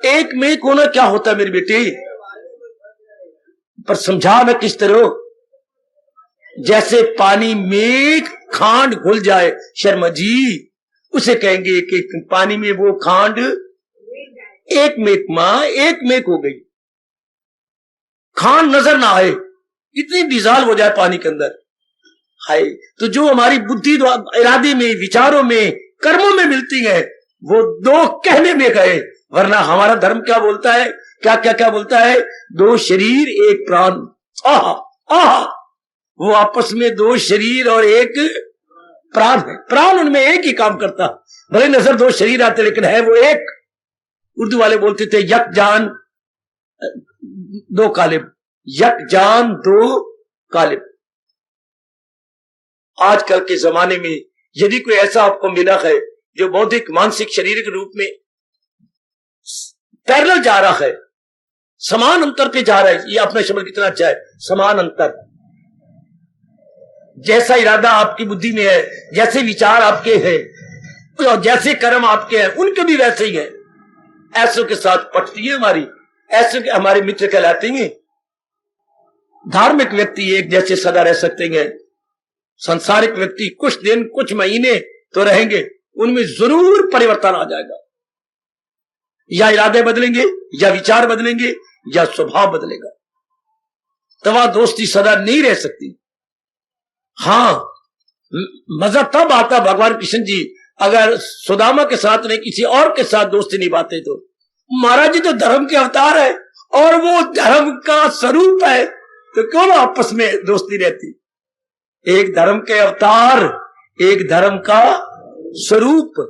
Speaker 3: एक में होना क्या होता है मेरी बेटी? पर समझा मैं किस तरह, जैसे पानी में खांड घुल जाए, शर्मा जी, उसे कहेंगे कि पानी में वो खांड एक मेक, मां एक मेक हो गई। खांड नजर ना आए, इतनी डिजॉल्व हो जाए पानी के अंदर। हाय, तो जो हमारी बुद्धि, इरादे में, विचारों में, कर्मों में मिलती है, वो 2 कहने में गए। वरना हमारा धर्म क्या बोलता है? क्या क्या क्या बोलता है? 2 शरीर 1 प्राण। आहा आहा, वो आपस में 2 शरीर और 1 प्राण है। प्राण उनमें एक ही काम करता, भले नजर 2 शरीर आते लेकिन है वो एक। उर्दू वाले बोलते थे यक जान 2 कालिब, यक जान 2 कालिब। आजकल के जमाने में यदि कोई ऐसा आपको मिला है जो बौद्धिक, मानसिक, शारीरिक रूप में पैरेलल जा रहा है, समान अंतर पे जा रहा है, ये अपना शब्द कितना अच्छा है, समान अंतर। जैसा इरादा आपकी बुद्धि में है, जैसे विचार आपके हैं, और जैसे कर्म आपके हैं, उनके भी वैसे ही है। ऐसों के साथ पटती है हमारी, ऐसे के हमारे मित्र कहलाते हैं। धार्मिक व्यक्ति एक जैसे सदा रह सकते हैं, संसारिक व्यक्ति कुछ दिन, कुछ महीने तो रहेंगे, उनमें जरूर परिवर्तन आ जाएगा। या इरादे बदलेंगे, या विचार बदलेंगे, या स्वभाव बदलेगा। तवा दोस्ती सदा नहीं रह सकती। हाँ, मजा तब आता भगवान कृष्ण जी अगर सुदामा के साथ नहीं किसी और के साथ दोस्ती निभाते तो। महाराज जी तो धर्म के अवतार है और वो धर्म का स्वरूप है, तो क्यों ना आपस में दोस्ती रहती। एक धर्म के अवतार, एक धर्म का स्वरूप।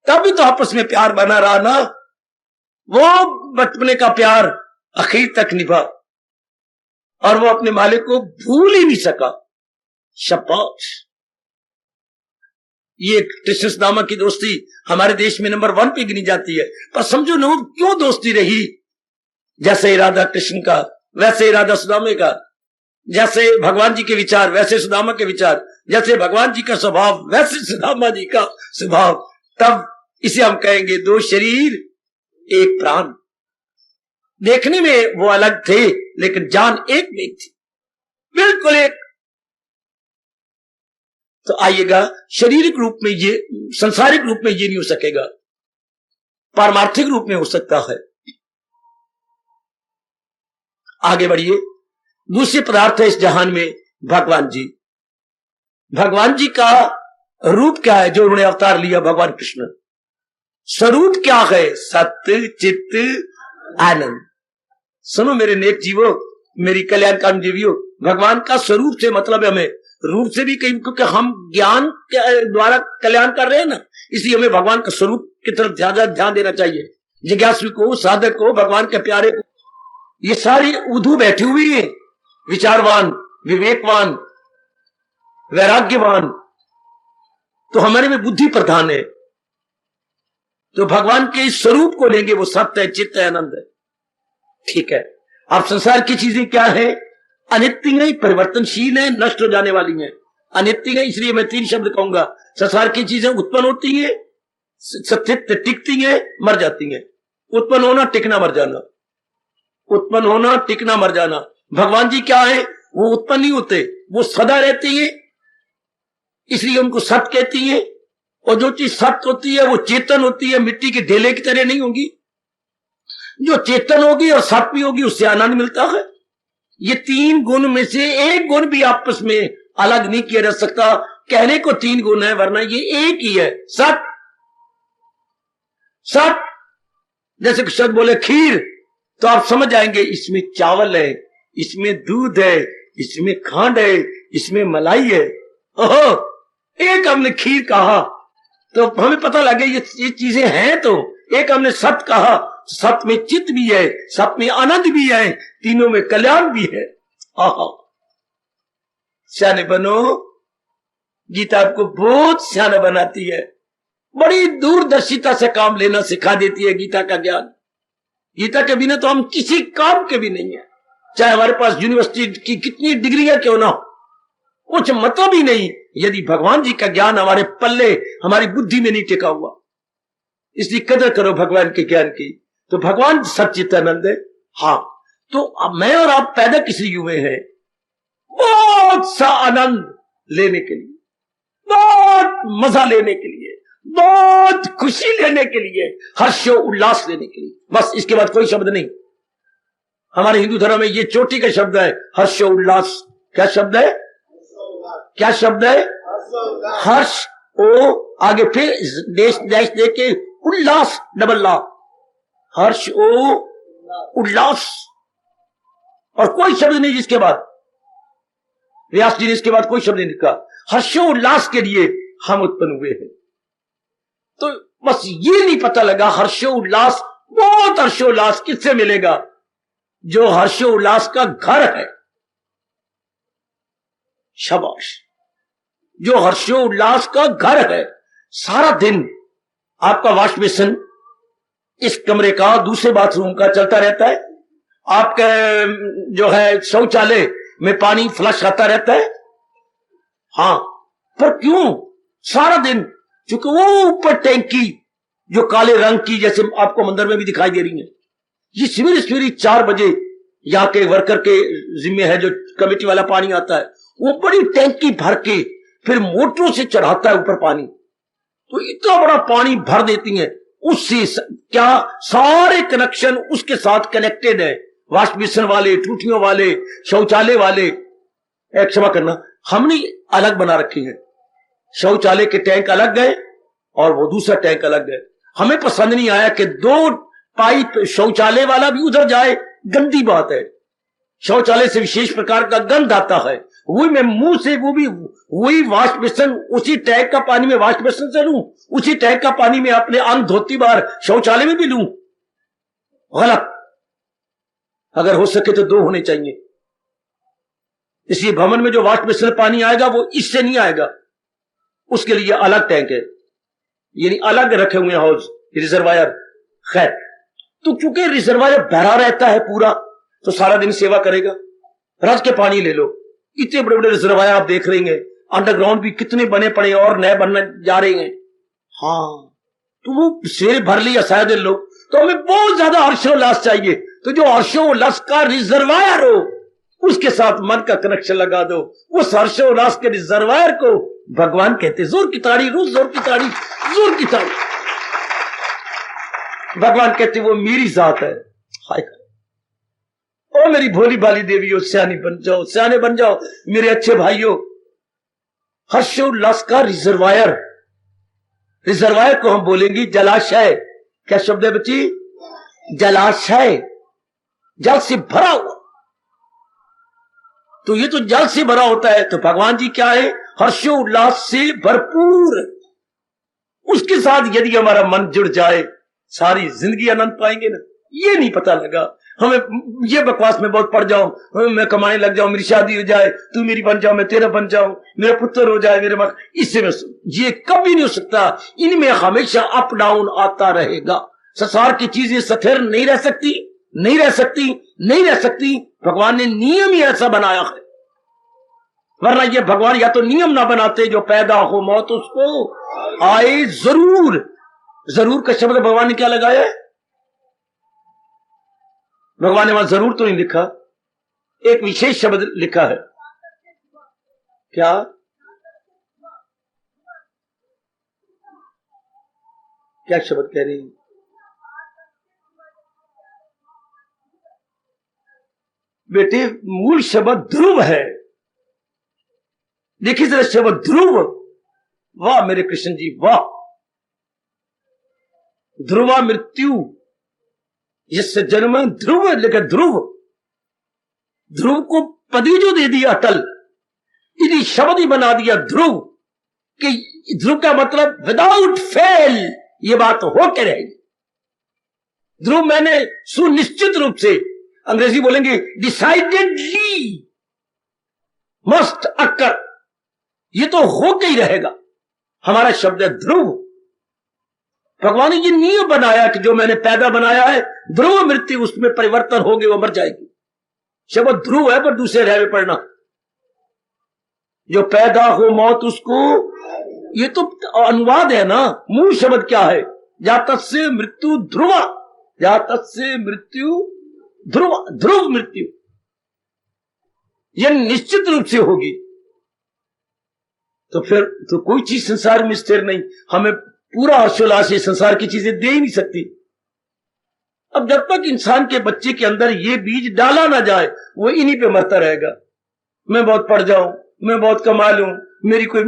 Speaker 3: तभी तो आपस में प्यार बना रहा ना। वो बचपने का प्यार आखिर तक निभा और वो अपने मालिक को भूल ही नहीं सका। शाबाश। ये कृष्ण सुदामा की दोस्ती हमारे देश में नंबर 1 पे गिनी जाती है। पर समझो ना क्यों दोस्ती रही। जैसे इरादा कृष्ण का वैसे इरादा सुदामे का, जैसे भगवान जी के विचार वैसे सुदामा के विचार, जैसे भगवान जी का स्वभाव वैसे सुदामा जी का स्वभाव। तब इसे हम कहेंगे 2 शरीर 1 प्राण। देखने में वो अलग थे लेकिन जान एक में थी, बिल्कुल एक। तो आइएगा, शारीरिक रूप में ये, संसारिक रूप में ये नहीं हो सकेगा, पारमार्थिक रूप में हो सकता है। आगे बढ़िए। दूसरे पदार्थ है इस जहान में भगवान जी। भगवान जी का रूप क्या है जो उन्होंने अवतार लिया? भगवान कृष्ण। स्वरूप क्या है? सत्य चित्त आनंद। सुनो मेरे नेक जीवो, मेरी कल्याणकारी जीवियो, भगवान का स्वरूप से मतलब है हमें रूप से भी कहीं, क्योंकि हम ज्ञान के द्वारा कल्याण कर रहे हैं ना, इसलिए हमें भगवान का स्वरूप की तरफ ज्यादा ध्यान देना चाहिए। जिज्ञासु को, साधक को, भगवान के प्यारे को। ये सारी उधू बैठी हुई है, विचारवान, विवेकवान, वैराग्यवान, तो हमारे में बुद्धि प्रधान है। तो भगवान के इस स्वरूप को लेंगे, वो सत्य है, चित्त है, आनंद है। ठीक है। अब संसार की चीजें क्या है? अनित्य है, परिवर्तनशील है, नष्ट हो जाने वाली है। अनित्य है, इसलिए मैं 3 शब्द कहूंगा। संसार की चीजें उत्पन्न होती है, सत्य टिकती है, मर जाती है। उत्पन्न होना, टिकना, मर जाना। उत्पन्न होना, टिकना, मर जाना। भगवान जी क्या है? वो उत्पन्न नहीं होते, वो सदा रहते हैं, इसलिए उनको सत कहती है। और जो चीज सत्य होती है वो चेतन होती है, मिट्टी के ढेले की तरह नहीं होगी। जो चेतन होगी और सत्य भी होगी, उससे आनंद मिलता है। ये 3 गुण में से एक गुण भी आपस में अलग नहीं किया जा सकता। कहने को 3 गुण है, वरना ये एक ही है, सत्य। सत्य जैसे कि शब्द बोले खीर, तो आप समझ जाएंगे इसमें चावल है, इसमें दूध है, इसमें खांड है, इसमें मलाई है। ओहो, एक हमने खीर कहा तो हमें पता लगे ये चीजें हैं। तो एक हमने सत्य कहा, सत्य में चित्त भी है, सत्य में आनंद भी है, तीनों में कल्याण भी है। आहा, सियाने बनो। गीता आपको बहुत सियाना बनाती है, बड़ी दूरदर्शिता से काम लेना सिखा देती है गीता का ज्ञान। गीता के बिना तो हम किसी काम के भी नहीं है। चाहे हमारे पास यूनिवर्सिटी की कितनी डिग्रियां क्यों ना हो, कुछ मतलब ही नहीं यदि भगवान जी का ज्ञान हमारे पल्ले, हमारी बुद्धि में नहीं टिका हुआ। इसलिए कदर करो भगवान के ज्ञान की। तो भगवान सच्चिदानंद है। हाँ, तो अब मैं और आप पैदा किस लिए हुए हैं? बहुत सा आनंद लेने के लिए, बहुत मजा लेने के लिए, बहुत खुशी लेने के लिए, हर्षो उल्लास लेने के लिए। बस इसके बाद कोई शब्द नहीं। हमारे हिंदू धर्म में ये चोटी का शब्द है, हर्षो उल्लास। क्या शब्द है? क्या शब्द है? हर्ष ओ, आगे फिर देश देश दे के उल्लास, डबल ला, हर्ष ओ उल्लास। और कोई शब्द नहीं जिसके बाद, व्यास जी ने इसके बाद कोई शब्द नहीं लिखा। हर्षो उल्लास के लिए हम उत्पन्न हुए हैं। तो बस ये नहीं पता लगा हर्षो उल्लास, बहुत हर्षोल्लास किससे मिलेगा? जो हर्षोल्लास का घर है। शाबाश, जो हर्षोल्लास का घर है। सारा दिन आपका वॉश बेसिन इस कमरे का, दूसरे बाथरूम का चलता रहता है। आपका जो है शौचालय में पानी फ्लश आता रहता है। हाँ, पर क्यों? सारा दिन, क्योंकि वो ऊपर टैंकी जो काले रंग की, जैसे आपको मंदिर में भी दिखाई दे रही है, ये सवेरे सवेरे 4 बजे यहाँ के वर्कर के जिम्मे है, जो कमेटी वाला पानी आता है, वो बड़ी टैंकी भर के फिर मोटरों से चढ़ाता है ऊपर पानी। तो इतना बड़ा पानी भर देती है, उससे क्या सारे कनेक्शन उसके साथ कनेक्टेड है। वॉश बेसिन वाले, टूटियों वाले, शौचालय वाले। क्षमा करना, हमने अलग बना रखी है। शौचालय के टैंक अलग गए और वो दूसरा टैंक अलग गए। हमें पसंद नहीं आया कि 2 पाइप शौचालय वाला भी उधर जाए, गंदी बात है। शौचालय से विशेष प्रकार का गंध आता है, वही मैं मुंह से वो भी वही वाश बेसन, उसी टैग का पानी में वाश बेसन से लूं, उसी टैग का पानी में अपने अंग धोती बार शौचालय में भी लूं? गलत। अगर हो सके तो 2 होने चाहिए। इसलिए भवन में जो वाश बेसन पानी आएगा वो इससे नहीं आएगा, उसके लिए अलग टैंक है, यानी अलग रखे हुए हाउस रिजर्वायर। खैर, तो चूंकि रिजर्वायर भरा रहता है पूरा, तो सारा दिन सेवा करेगा। रस के पानी ले लो, इतने बड़े बड़े रिजर्वायर आप देख रहे हैं, अंडरग्राउंड भी कितने बने पड़े और नए बनने जा रहे हैं। हाँ, तो वो सवेरे भर लिया शायद लोग, तो हमें बहुत ज्यादा हर्षोल्लास चाहिए। तो जो हर्षोल्लास का रिजर्वायर हो, उसके साथ मन का कनेक्शन लगा दो। उस हर्षोल्लास के रिजर्वायर को भगवान कहते। जोर की ताड़ी, रोज जोर की ताड़ी, जोर की ताड़ी। भगवान कहते वो मेरी जात है। हाय, ओ मेरी भोली भाली देवियों, सियानी बन जाओ, सियाने बन जाओ मेरे अच्छे भाइयों। हर्षोल्लास का रिजर्वायर, रिजर्वायर को हम बोलेंगे जलाशय। क्या शब्द है बच्ची? जलाशय, जल से भरा हुआ। तो ये तो जल से भरा होता है, तो भगवान जी क्या है? हर्षोल्लास से भरपूर। उसके साथ यदि हमारा मन जुड़ जाए, सारी जिंदगी आनंद पाएंगे ना। ये नहीं पता लगा हमें, ये बकवास में बहुत पड़ जाऊं, मैं कमाने लग जाऊं, मेरी शादी हो जाए, तू मेरी बन जाओ, मैं तेरा बन जाऊं, मेरा पुत्र हो जाए, मेरे मां, इससे में ये कभी नहीं हो सकता। इनमें हमेशा अप डाउन आता रहेगा। संसार की चीजें स्थिर नहीं रह सकती, नहीं रह सकती, नहीं रह सकती। भगवान ने नियम ही ऐसा बनाया है, वरना ये भगवान या तो नियम ना बनाते, जो पैदा हो मौत उसको आए जरूर। जरूर का शब्द भगवान ने क्या लगाया है? भगवान ने वहां जरूर तो नहीं लिखा, एक विशेष शब्द लिखा है। क्या? क्या शब्द कह रही? बेटे, मूल शब्द ध्रुव है। देखिए जरा शब्द ध्रुव। वाह मेरे कृष्ण जी, वाह। ध्रुवा मृत्यु, जिससे जन्म ध्रुव, लेकिन ध्रुव, ध्रुव को पदी जो दे दिया अटल, इन्हीं शब्द ही बना दिया ध्रुव। कि ध्रुव का मतलब विदाउट फेल, ये बात हो के रहेगी। ध्रुव मैंने सुनिश्चित रूप से, अंग्रेजी बोलेंगे डिसाइडेडली, मस्ट अक्कर, ये तो होके ही रहेगा। हमारा शब्द है ध्रुव। भगवान ने ये नियम बनाया कि जो मैंने पैदा बनाया है, ध्रुव मृत्यु, उसमें परिवर्तन होगी, वो मर जाएगी। शब्द ध्रुव है, पर दूसरे रह में पढ़ना, जो पैदा हो मौत उसको, ये तो अनुवाद है ना। मूल शब्द क्या है? जातस्य मृत्यु ध्रुवा, जातस्य मृत्यु ध्रुव, ध्रुव मृत्यु, यह निश्चित रूप से होगी। तो फिर तो कोई चीज संसार में स्थिर नहीं। हमें पूरा हर्षोल्लास संसार की चीजें दे ही नहीं सकती। अब जब तक इंसान के बच्चे के अंदर ये बीज डाला ना जाए, वो इन्हीं पे मरता रहेगा। मैं बहुत पढ़ जाऊं, मैं बहुत कमा लूं, मेरी कोई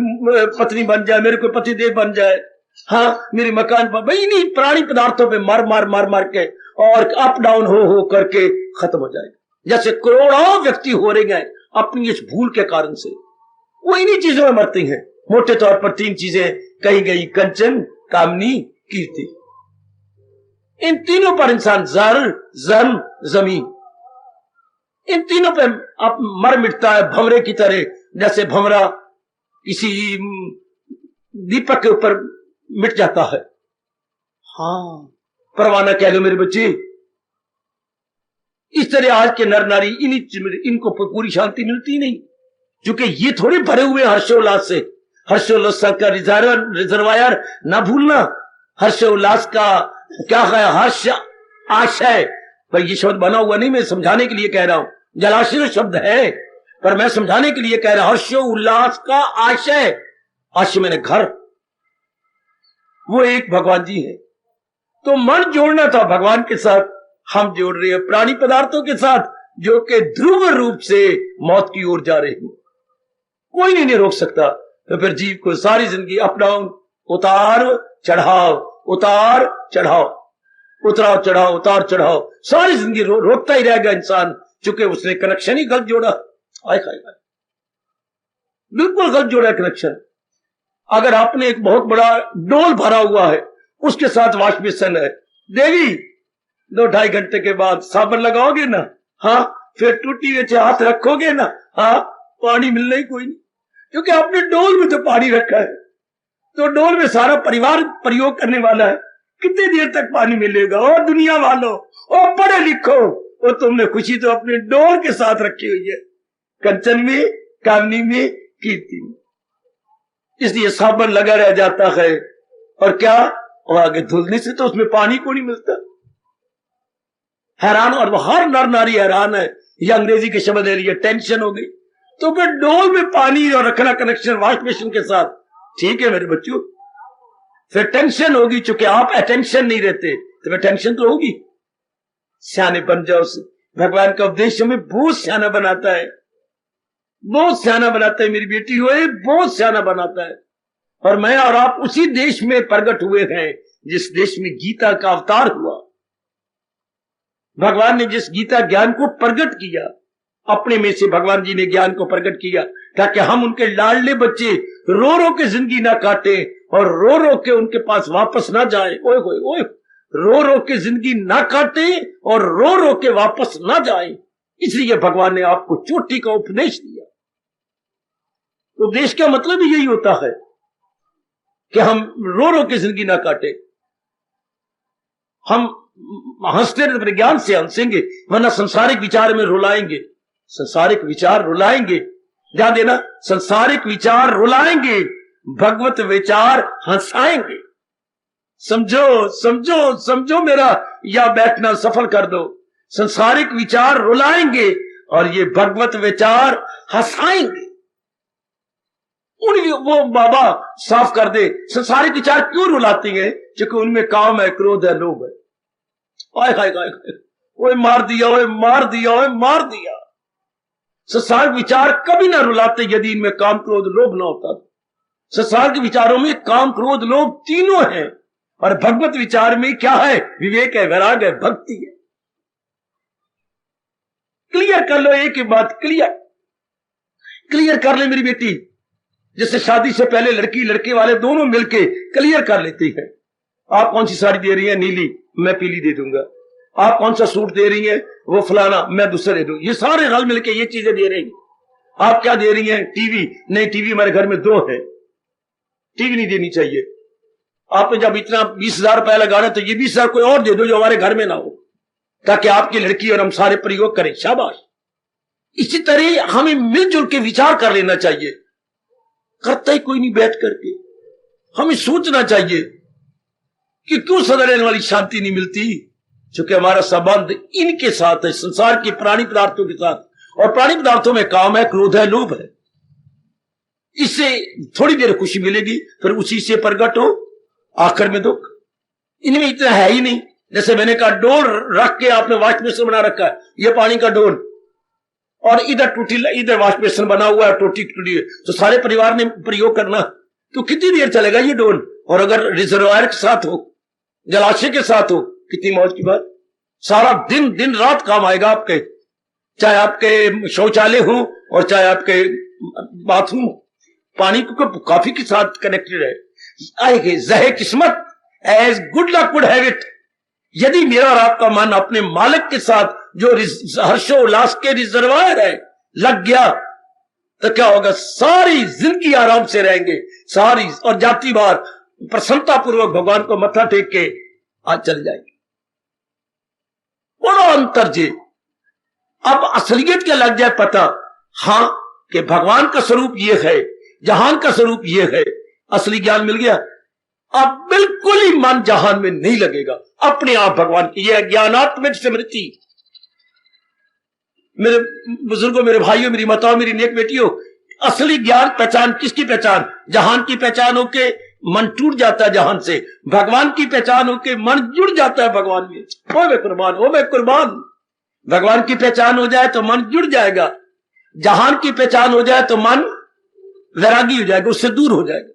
Speaker 3: पत्नी बन जाए, मेरे कोई पतिदेव बन जाए, हाँ मेरे मकान पर, भाई इन्हीं प्राणी पदार्थों पे मार मार मार मार के और अप डाउन हो करके खत्म हो जाएगा। जैसे करोड़ों व्यक्ति हो रहे हैं अपनी इस भूल के कारण से, वो इन्हीं चीजों में मरते हैं। मोटे तौर पर 3 चीजें कही गई: कंचन, कामनी, कीर्ति। इन तीनों पर इंसान जर, जम, जमीन, इन तीनों पे आप मर मिटता है भंवरे की तरह। जैसे भंवरा किसी दीपक के ऊपर मिट जाता है। हाँ, परवाना कह लो मेरे बच्चे। इस तरह आज के नर नारी इनको पूरी शांति मिलती नहीं, क्योंकि ये थोड़े भरे हुए हर्षोल्लास से। हर्षोल्लास का रिजर्वायर ना भूलना। हर्षोल्लास का क्या है? हर्ष आशय, पर ये शब्द बना हुआ नहीं, मैं समझाने के लिए कह रहा हूं। जलाशय शब्द है, पर मैं समझाने के लिए कह रहा हूं। हर्षोल्लास का आशय, आशय मैंने घर, वो एक भगवान जी है। तो मन जोड़ना था भगवान के साथ, हम जोड़ रहे हैं प्राणी पदार्थों के साथ, जो कि ध्रुव रूप से मौत की ओर जा रहे हैं। कोई नहीं रोक सकता। तो फिर जीव को सारी जिंदगी अप डाउन, उतार चढ़ाव, उतार चढ़ाव, उतराव चढ़ाव, उतार चढ़ाव, सारी जिंदगी रोकता ही रहेगा इंसान, चूंकि उसने कनेक्शन ही गलत जोड़ा। आए खाए बिल्कुल गलत जोड़ा कनेक्शन। अगर आपने एक बहुत बड़ा डोल भरा हुआ है, उसके साथ वॉश बेसिन है, देवी 2-2.5 घंटे के बाद साबुन लगाओगे ना, हाँ, फिर टूटी हुई हाथ रखोगे ना, हाँ, पानी मिलना ही कोई नहीं, क्योंकि आपने डोल में तो पानी रखा है। तो डोल में सारा परिवार प्रयोग करने वाला है, कितनी देर तक पानी मिलेगा? और दुनिया वालों, और पढ़े लिखो, और तुमने खुशी तो अपने डोल के साथ रखी हुई है, कंचन में, कामनी में, कीर्ति में। इसलिए साबुन लगा रह जाता है, और क्या, और आगे धुलने से तो उसमें पानी को नहीं मिलता। हैरान, और हर नर नारी हैरान है। ये अंग्रेजी के शब्द ले लिए, टेंशन हो गई। तो फिर डोल में पानी और रखना कनेक्शन वॉश बेसिन के साथ, ठीक है मेरे बच्चों, फिर टेंशन होगी, चूंकि आप अटेंशन नहीं रहते तो फिर टेंशन तो होगी। सियाने बन जाओ। भगवान का उपदेश हमें बहुत सियाना बनाता है, बहुत सियाना बनाता है मेरी बेटी हो, बहुत सियाना बनाता है। और मैं और आप उसी देश में प्रकट हुए हैं जिस देश में गीता का अवतार हुआ। भगवान ने जिस गीता ज्ञान को प्रकट किया, अपने में से भगवान जी ने ज्ञान को प्रकट किया, ताकि हम उनके लाडले बच्चे रो रो के जिंदगी ना काटे और रो रो के उनके पास वापस ना जाए। ओए होए ओए, रो रो के जिंदगी ना काटे और रो रो के वापस ना जाए। इसलिए भगवान ने आपको चोटी का उपदेश दिया। उपदेश का मतलब ही यही होता है कि हम रो रो के जिंदगी ना काटे। हम हंसते रहे ज्ञान से हंसेंगे, वरना संसारिक विचार में रुलाएंगे। संसारिक विचार रुलाएंगे, ध्यान देना, संसारिक विचार रुलाएंगे, भगवत विचार हंसाएंगे। समझो समझो समझो मेरा या बैठना सफल कर दो। संसारिक विचार रुलाएंगे और ये भगवत विचार हंसाएंगे। वो बाबा साफ कर दे, संसारिक विचार क्यों रुलाती हैं? क्योंकि उनमें काम है, क्रोध है, लोभ है। आए हाय हाय, ओए मार दिया, ओए मार दिया, ओए मार दिया। संसारिक विचार कभी ना रुलाते यदि इनमें काम क्रोध लोभ ना होता। संसार के विचारों में काम क्रोध लोभ तीनों हैं, और भगवत विचार में क्या है? विवेक है, वैराग है, भक्ति है। क्लियर कर लो, एक ही बात क्लियर कर ले मेरी बेटी। जैसे शादी से पहले लड़की लड़के वाले दोनों मिलके क्लियर कर लेते हैं। आप कौन सी साड़ी दे रही है? नीली, मैं पीली दे दूंगा। आप कौन सा सूट दे रही है? वो फलाना, मैं दूसरा दे दूंगा। ये सारे रल मिलके ये चीजें दे रही हैं। आप क्या दे रही हैं? टीवी। नहीं, टीवी हमारे घर में 2 है, टीवी नहीं देनी चाहिए। आपने जब इतना 20,000 रुपया लगाना तो ये 20,000 कोई और दे दो जो हमारे घर में ना हो, ताकि आपकी लड़की और हम सारे प्रयोग करें। शाबाश। इसी तरह हमें मिलजुल के विचार कर लेना चाहिए। करता ही कोई नहीं बैठ करके। हमें सोचना चाहिए कि क्यों सदा रहने वाली शांति नहीं मिलती, क्योंकि हमारा संबंध इनके साथ है, संसार के प्राणी पदार्थों के साथ। और प्राणी पदार्थों में काम है, क्रोध है, लोभ है। इससे थोड़ी देर खुशी मिलेगी, फिर उसी से प्रकट हो आखिर में दुख। इनमें इतना है ही नहीं। जैसे मैंने कहा, डोल रख के आपने वॉश बेसिन बना रखा है, ये पानी का डोल, और इधर टूटी, इधर वॉश बेसिन बना हुआ है, टूटी टूटी है, तो सारे परिवार ने प्रयोग करना, तो कितनी देर चलेगा ये डोल? और अगर रिजर्वायर के साथ हो, जलाशय के साथ हो, कितनी मौज की बात। सारा दिन दिन रात काम आएगा आपके, चाहे आपके शौचालय हो और चाहे आपके बाथरूम। पानी को काफी के साथ कनेक्टेड है। आएगी जहे किस्मत, as good luck would have it. यदि मेरा और आपका मन अपने मालिक के साथ जो हर्षोल्लास के रिजर्वायर है लग गया, तो क्या होगा? सारी जिंदगी आराम से रहेंगे, सारी, और जाति बार प्रसन्नता पूर्वक भगवान को मत्था टेक के आज चल जाएंगे। बड़ा अंतर जी। अब असलियत क्या लग जाए पता, हाँ, कि भगवान का स्वरूप ये है, जहान का स्वरूप ये है, असली ज्ञान मिल गया। अब बिल्कुल ही मन जहान में नहीं लगेगा, अपने आप भगवान की यह ज्ञानात्मक स्मृति। मेरे बुजुर्गों, मेरे भाइयों, मेरी माताओं, मेरी नेक बेटियों, असली ज्ञान पहचान किसकी पहचान? जहान की पहचान होके मन टूट जाता है जहान से, भगवान की पहचान होके मन जुड़ जाता है भगवान में। ओ मैं कुर्बान, ओ मैं कुर्बान। भगवान की पहचान हो जाए तो मन जुड़ जाएगा, जहान की पहचान हो जाए तो मन वैरागी हो जाएगा, उससे दूर हो जाएगा।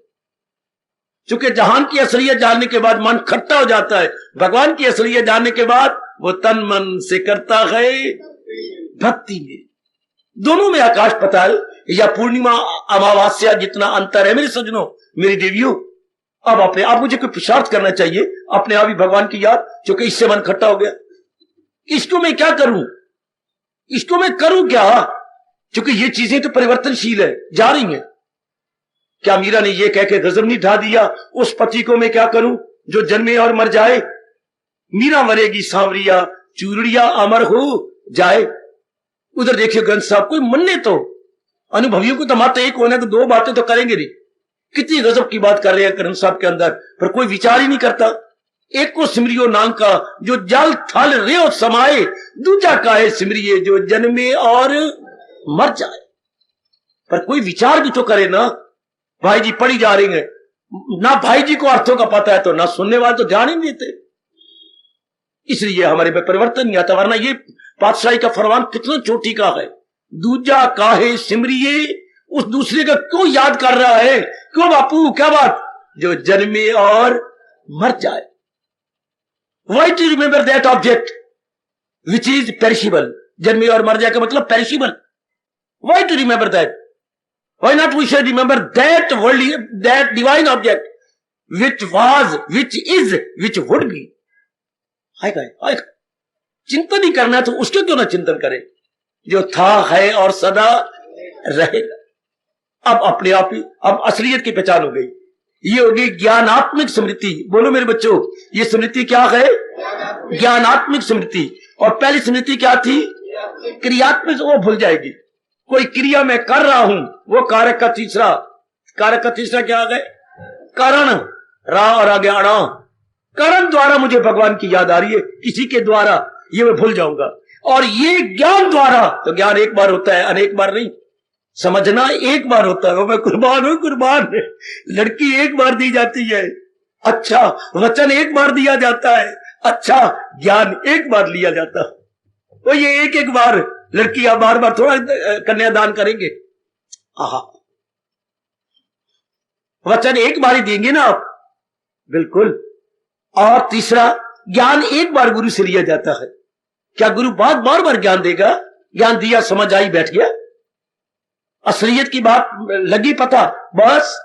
Speaker 3: क्योंकि जहान की असलियत जानने के बाद मन खट्टा हो जाता है, भगवान की असलियत जानने के बाद वो तन मन से करता है भक्ति में। दोनों में आकाश पाताल, या पूर्णिमा अमावस्या जितना अंतर है मेरे सज्जनों, मेरी देवियों। अब अपने आप मुझे कोई पुरुषार्थ करना चाहिए, अपने आप ही भगवान की याद, क्योंकि इससे मन खट्टा हो गया। इसको मैं क्या करूं, इसको मैं करूं क्या, क्योंकि ये चीजें तो परिवर्तनशील है, जा रही हैं। क्या मीरा ने ये कह के गजब नहीं ढा दिया, उस पति को मैं क्या करूं जो जन्मे और मर जाए। मीरा मरेगी सांवरिया, चूड़िया अमर हो जाए। उधर देखिए ग्रंथ साहब, कोई मनने तो अनुभवियों को तो मात्र एक होने तो दो बातें तो करेंगे नहीं। कितनी गजब की बात कर रहे हैं ग्रंथ साहब के अंदर, पर कोई विचार ही नहीं करता। एक को सिमरियो नाम का जो जल थल रेव समाये, दूजा का है सिमरिये जो जन्मे और मर जाए। पर कोई विचार भी तो करे ना। भाई जी पढ़ी जा रही है ना, भाई जी को अर्थों का पता है तो ना, सुनने वाले तो ध्यान ही नहीं देते। इसलिए हमारे में परिवर्तन नहीं आता। वरना ये पातशाही का फरमान कितना चोटी का है, दूजा काहे सिमरिये, उस दूसरे का क्यों याद कर रहा है, क्यों बापू, क्या बात, जो जन्मे और मर जाए। Why to remember that object which is perishable. जन्मे और मर जाए का मतलब perishable. Why to remember that, why not we should remember that world, that divine object which was, which is, which would be. आएगा चिंतन ही करना है तो उसके क्यों ना चिंतन करें, जो था है और सदा रहेगा। अब अपने आप ही अब असलियत की पहचान हो गई। ये होगी ज्ञानात्मक स्मृति। बोलो मेरे बच्चों, ये स्मृति क्या है, ज्ञानात्मक स्मृति। और पहली स्मृति क्या थी, क्रियात्मक, वो भूल जाएगी। कोई क्रिया मैं कर रहा हूं, वो कारक का तीसरा, कारक का तीसरा क्या आ गए, कारण, रा और आगे अणा। कारण द्वारा मुझे भगवान की याद आ रही है, किसी के द्वारा, ये मैं भूल जाऊंगा। और ये ज्ञान द्वारा, तो ज्ञान एक बार होता है, अनेक बार नहीं। समझना एक बार होता है, वो मैं कुर्बान हूं, कुर्बान। लड़की एक बार दी जाती है, अच्छा। वचन एक बार दिया जाता है, अच्छा। ज्ञान एक बार लिया जाता है, तो ये एक एक बार। लड़की आप बार बार थोड़ा कन्यादान करेंगे, आहा, वचन एक बार ही देंगे ना आप, बिल्कुल। और तीसरा, ज्ञान एक बार गुरु से लिया जाता है। क्या गुरु बार बार ज्ञान देगा, ज्ञान दिया, समझ आई, बैठ गया, असलियत की बात लगी पता, बस।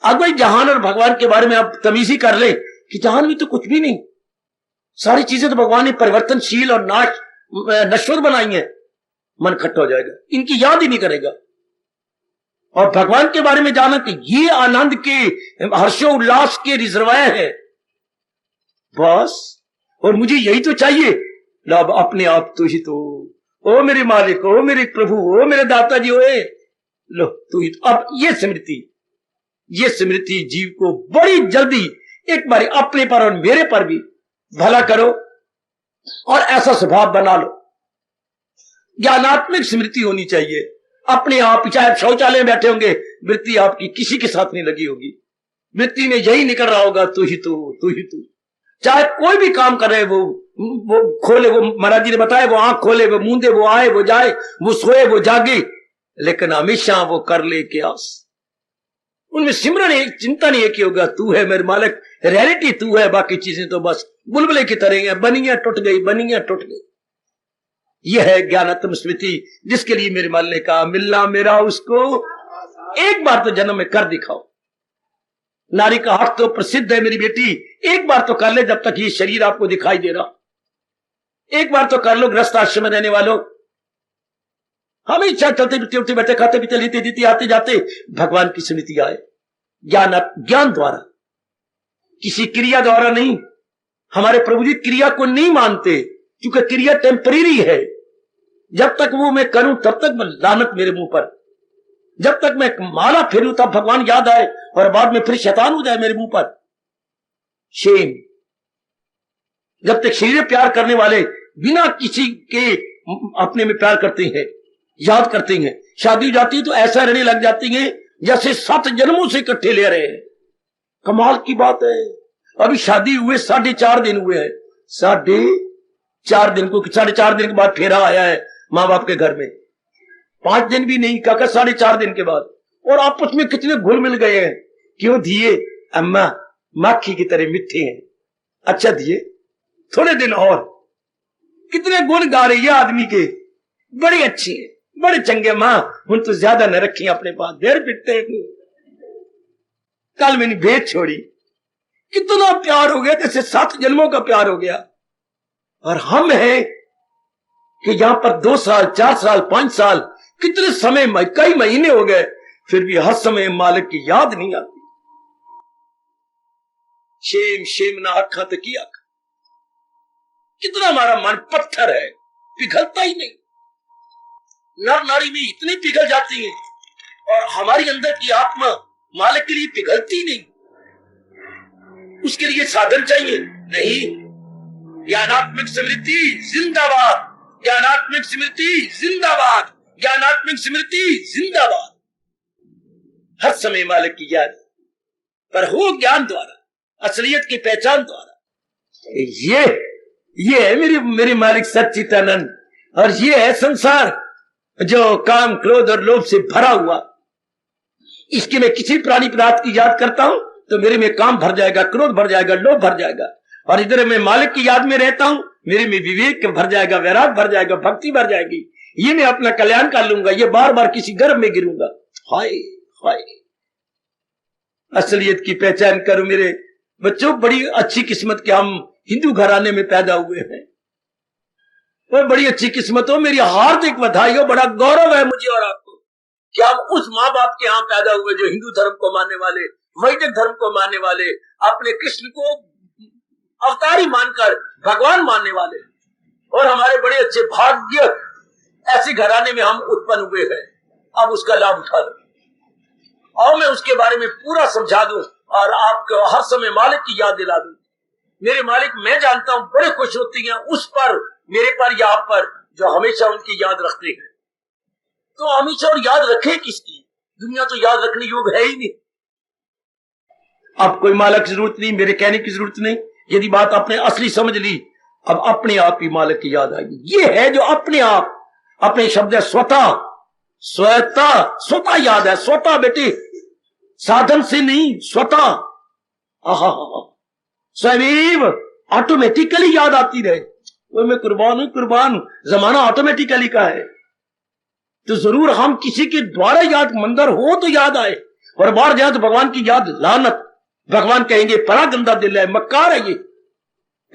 Speaker 3: अब भाई जहान और भगवान के बारे में आप तमीज ही कर ले कि जहान में तो कुछ भी नहीं, सारी चीजें तो भगवान ने परिवर्तनशील और नश्वर बनाई हैं। मन खट्टा हो जाएगा, इनकी याद ही नहीं करेगा। और भगवान के बारे में जाना कि ये आनंद के, हर्षोल्लास के रिजर्वायर है, बस। और मुझे यही तो चाहिए, लब अपने आप तू ही तो, ओ मेरे मालिक, ओ मेरे प्रभु, ओ मेरे दाता जी, ओए लो तू ही तो। अब ये स्मृति जीव को बड़ी जल्दी एक बार अपने पर और मेरे पर भी भला करो और ऐसा स्वभाव बना लो। ज्ञानात्मक स्मृति होनी चाहिए अपने आप। चाहे शौचालय में बैठे होंगे, वृत्ति आपकी किसी के साथ नहीं लगी होगी, वृत्ति में यही निकल रहा होगा, तू ही तू, तू ही तू। चाहे कोई भी काम कर रहे, वो खोले, वो महाराज जी ने बताया, वो आंख खोले, वो मूंदे, वो आए, वो जाए, वो सोए, वो जागे, लेकिन हमेशा वो कर ले के आस। उनमें सिमरन एक, चिंतन एक ही होगा, तू है मेरे मालिक, रियलिटी तू है, बाकी चीजें तो बस बुलबुले की तरह हैं, बनियां टूट गई, बनियां टूट गई। यह है ज्ञानात्म स्मृति, जिसके लिए मेरे माल ने कहा, मिलना मेरा उसको एक बार तो जन्म में कर दिखाओ। नारी का हक तो प्रसिद्ध है मेरी बेटी, एक बार तो कर ले, जब तक ये शरीर आपको दिखाई दे रहा, एक बार तो कर लो। गृहस्थ आश्रम में रहने वालों, हमें इच्छा चलते पीते, उठते बैठे, खाते पीते, लेते देते, आते जाते, भगवान की स्मृति आए। ज्ञान द्वारा, किसी क्रिया द्वारा नहीं। हमारे प्रभु जी क्रिया को नहीं मानते, क्योंकि क्रिया टेम्परेरी है। जब तक वो मैं करूं तब तक मैं लानत मेरे मुंह पर, जब तक मैं माला फेरूं तब भगवान याद आए, और बाद में फिर शैतान हो जाए मेरे मुंह पर, शेम। जब तक शरीर प्यार करने वाले बिना किसी के अपने में प्यार करते हैं, याद करते हैं, शादी हो जाती है तो ऐसा रहने लग जाती है जैसे 7 जन्मों से इकट्ठे ले रहे हैं। कमाल की बात है। अभी शादी हुए 4.5 दिन हुए हैं, 4.5 दिन को, 4.5 दिन के बाद फेरा आया है माँ बाप के घर में, 5 दिन भी नहीं, काका 4.5 दिन के बाद। और आपस में कितने घुल मिल गए हैं। क्यों दिए, अम्मा माखी की तरह मिठे हैं, अच्छा दिए थोड़े दिन और। कितने गुण गा रहे ये आदमी के, बड़े अच्छे हैं, बड़े चंगे मां, हूं तो ज्यादा न रखी अपने पास, देर पिटते। कल मैंने भेद छोड़ी, कितना प्यार हो गया, जैसे 7 जन्मों का प्यार हो गया। और हम हैं कि यहां पर 2 साल 4 साल 5 साल कितने समय, कई महीने हो गए, फिर भी हर समय मालिक की याद नहीं आती। शेम शेम ना आखा तो किया, कितना हमारा मन पत्थर है, पिघलता ही नहीं। नर नारी में इतनी पिघल जाती है और हमारी अंदर की आत्मा मालिक के लिए पिघलती नहीं। उसके लिए साधन चाहिए नहीं। ज्ञानात्मक स्मृति जिंदाबाद, ज्ञानात्मक स्मृति जिंदाबाद, ज्ञानात्मक स्मृति जिंदाबाद। हर समय मालिक की याद, पर हो ज्ञान द्वारा, असलियत की पहचान द्वारा। ये है मेरे मालिक सच्चिदानंद, और ये है संसार जो काम क्रोध और लोभ से भरा हुआ। इसके मैं किसी प्राणी पदार्थ की याद करता हूं तो मेरे में काम भर जाएगा, क्रोध भर जाएगा, लोभ भर जाएगा। और इधर मैं मालिक की याद में रहता हूं, मेरे में विवेक भर जाएगा, वैराग भर जाएगा, भक्ति भर जाएगी। ये मैं अपना कल्याण कर लूंगा, ये बार बार किसी गर्भ में गिरूंगा। हाय हाय, असलियत की पहचान करो मेरे बच्चों। बड़ी अच्छी किस्मत के हम हिंदू घराने में पैदा हुए हैं, और बड़ी अच्छी किस्मत हो। मेरी हार्दिक बधाई हो, बड़ा गौरव है मुझे और आपको कि हम उस माँ बाप के यहाँ पैदा हुए जो हिंदू धर्म को मानने वाले, वैदिक धर्म को मानने वाले, अपने कृष्ण को अवतारी मानकर भगवान मानने वाले। और हमारे बड़े अच्छे भाग्य, ऐसे घराने में हम उत्पन्न हुए हैं। अब उसका लाभ उठा लो, और मैं उसके बारे में पूरा समझा दूं और आपको हर समय मालिक की याद दिला दूं। मेरे मालिक, मैं जानता हूं, बड़े खुश होती हैं उस पर, मेरे पर या आप पर, जो हमेशा उनकी याद रखते हैं। तो हमेशा और याद रखे किसकी? दुनिया तो याद रखने योग्य है ही नहीं। अब कोई मालिक की जरूरत नहीं, मेरे कहने की जरूरत नहीं। यदि बात आपने असली समझ ली, अब अपने आप ही मालिक की याद आएगी। ये है जो अपने आप, अपने शब्द है स्वतः, स्वतः याद है। स्वतः बेटे, साधन से नहीं, स्वतः। स्वयं ऑटोमेटिकली याद आती रहे। वो मैं कुर्बान हूं, जमाना ऑटोमेटिकली का है। तो जरूर हम किसी के द्वारा याद, मंदिर हो तो याद आए, और बाहर जाए तो भगवान की याद लानत। भगवान कहेंगे बड़ा गंदा दिल है, मक्कार है ये,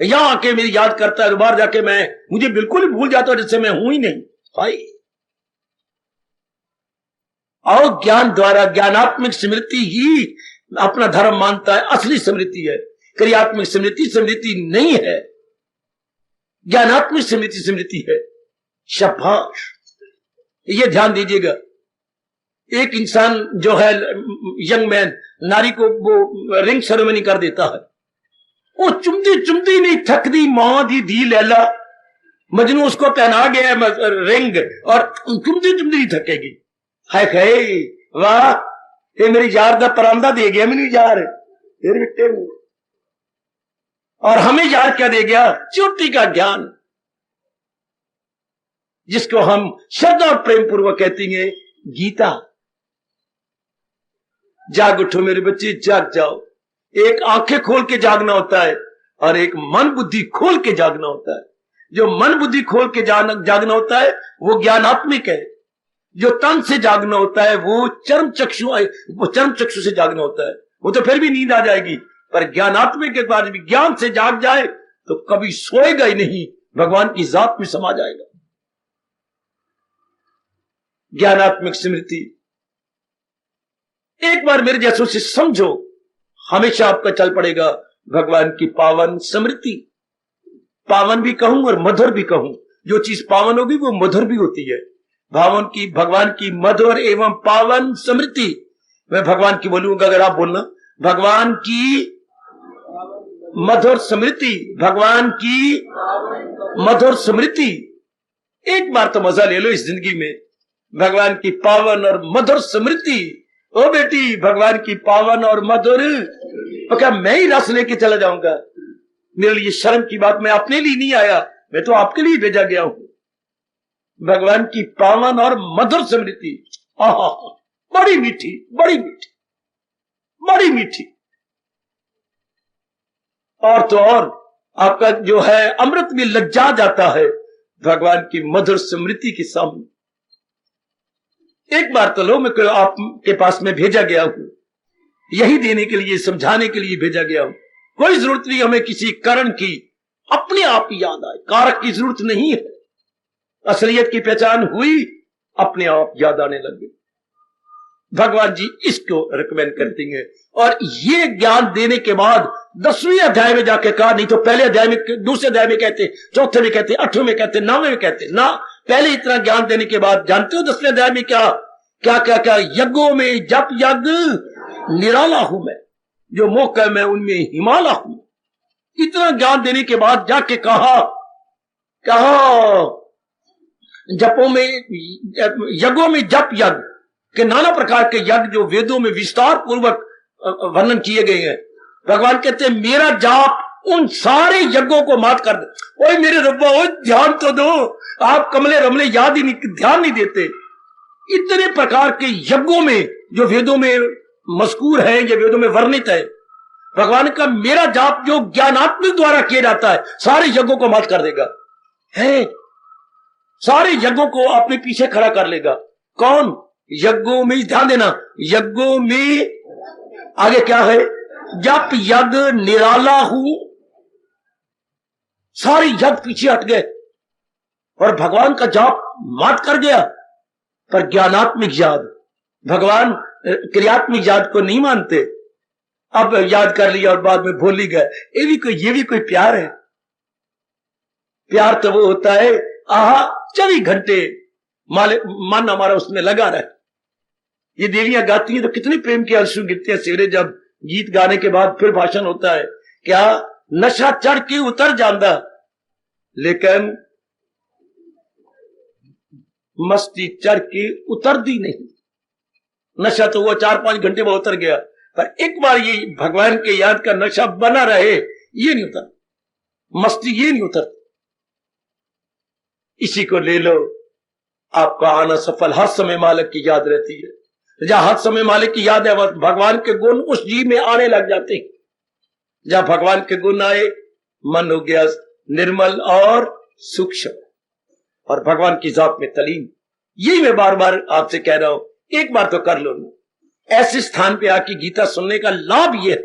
Speaker 3: यहां आके मेरी याद करता है, बाहर जाके मुझे बिल्कुल ही भूल जाता है जैसे मैं हूं ही नहीं। भाई और ज्ञान द्वारा, ज्ञानात्मक स्मृति ही अपना धर्म मानता है, असली स्मृति है। क्रियात्मक स्मृति नहीं है, ज्ञानात्मक स्मृति है। शाबाश, ये ध्यान दीजिएगा। एक इंसान जो है यंग मैन, नारी को वो रिंग सेरेमनी कर देता है, वो चुमती नहीं थकदी, मां दी लैला मजनू उसको पहना गया रिंग, और चुमती नहीं थकेगी। हाय वाह, ये मेरी यार दा परांदा दे गया मैनू यार, और हमें यार क्या दे गया? चोटी का ज्ञान, जिसको हम श्रद्धा और प्रेम पूर्वक कहते हैं गीता। जाग उठो मेरे बच्चे, जाग जाओ। एक आंखें खोल के जागना होता है और एक मन बुद्धि खोल के जागना होता है। जो मन बुद्धि खोल के जागना होता है वो ज्ञानात्मिक है। जो तन से जागना होता है वो चर्म चक्षु से जागना होता है। वो तो फिर भी नींद आ जाएगी, पर ज्ञानात्मिक के बाद भी ज्ञान से जाग जाए तो कभी सोएगा ही नहीं, भगवान की जात में समा जाएगा। ज्ञानात्मक स्मृति एक बार मेरे जैसों से समझो, हमेशा आपका चल पड़ेगा भगवान की पावन स्मृति। पावन भी कहूं और मधुर भी कहूं, जो चीज पावन होगी वो मधुर भी होती है। भगवान की मधुर एवं पावन स्मृति। मैं भगवान की बोलूंगा, अगर आप बोलना, भगवान की मधुर स्मृति, भगवान की मधुर स्मृति। एक बार तो मजा ले लो इस जिंदगी में, भगवान की पावन और मधुर स्मृति। ओ बेटी, भगवान की पावन और मधुर, तो क्या मैं ही रस लेके चला जाऊंगा? मेरे लिए शर्म की बात, मैं अपने लिए नहीं आया, मैं तो आपके लिए भेजा गया हूं। भगवान की पावन और मधुर स्मृति, बड़ी मीठी, बड़ी मीठी, बड़ी मीठी। और तो और आपका जो है अमृत भी लज्जा जाता है भगवान की मधुर स्मृति के सामने। एक बार तो लो, मैं आपके पास में भेजा गया हूं, यही देने के लिए, समझाने के लिए भेजा गया हूं। कोई जरूरत नहीं हमें किसी कारण की, अपने आप ही याद आए, कारक की जरूरत नहीं है। असलियत की पहचान हुई, अपने आप याद आने लगे। भगवान जी इसको रिकमेंड करती हैं। और ये ज्ञान देने के बाद 10वें अध्याय में जाके कहा, नहीं तो पहले अध्याय में, दूसरे अध्याय में कहते, चौथे में कहते, 8वें में कहते, 9वें में कहते ना। पहले इतना ज्ञान देने के बाद जानते हो 10वें अध्याय में क्या क्या क्या क्या, यज्ञों में जप यज्ञ निराला हूं मैं, जो मौका मैं उनमें हिमालय हूं। इतना ज्ञान देने के बाद जाके कहा जपों में, यज्ञों में जप यज्ञ के नाना प्रकार के यज्ञ जो वेदों में विस्तार पूर्वक वर्णन किए गए हैं। भगवान कहते हैं मेरा जाप उन सारे यज्ञों को मात कर दे। ओए मेरे रब्बा, ओए ध्यान तो दो, आप कमले रमले याद ही नहीं, ध्यान नहीं देते। इतने प्रकार के यज्ञों में जो वेदों में मज़कूर है, ये वेदों में वर्णित है, भगवान का मेरा जाप जो ज्ञानात्मक द्वारा किया जाता है, सारे यज्ञों को मात कर देगा, है सारे यज्ञों को अपने पीछे खड़ा कर लेगा। कौन? यज्ञों में, ध्यान देना, यज्ञों में आगे क्या है, जप यज्ञ निराला हूं। सारे यज्ञ पीछे हट गए और भगवान का जाप मात कर गया। पर ज्ञानात्मिक याद, भगवान क्रियात्मक याद को नहीं मानते। अब याद कर लिया और बाद में भूल ही गए, ये भी कोई प्यार है? प्यार तो वो होता है, आहा 24 घंटे मन हमारा उसमें लगा रहे। ये देवियां गाती हैं तो कितने प्रेम के आंसू गिरते हैं सवेरे, जब गीत गाने के बाद फिर भाषण होता है, क्या नशा चढ़ के उतर जाता, लेकिन मस्ती चढ़ के उतरती नहीं। नशा तो वो 4-5 घंटे में उतर गया, पर एक बार ये भगवान के याद का नशा बना रहे, ये नहीं उतर, मस्ती ये नहीं उतर। इसी को ले लो, आपका आना सफल। हर समय मालिक की याद रहती है। जहां हर समय मालिक की याद है, भगवान के गुण उस जीव में आने लग जाते हैं। जहां भगवान के गुण आए, मन हो गया निर्मल और सूक्ष्म और भगवान की जात में तलीन। यही मैं बार बार आपसे कह रहा हूं, एक बार तो कर लो ना। ऐसे स्थान पे आके गीता सुनने का लाभ ये है,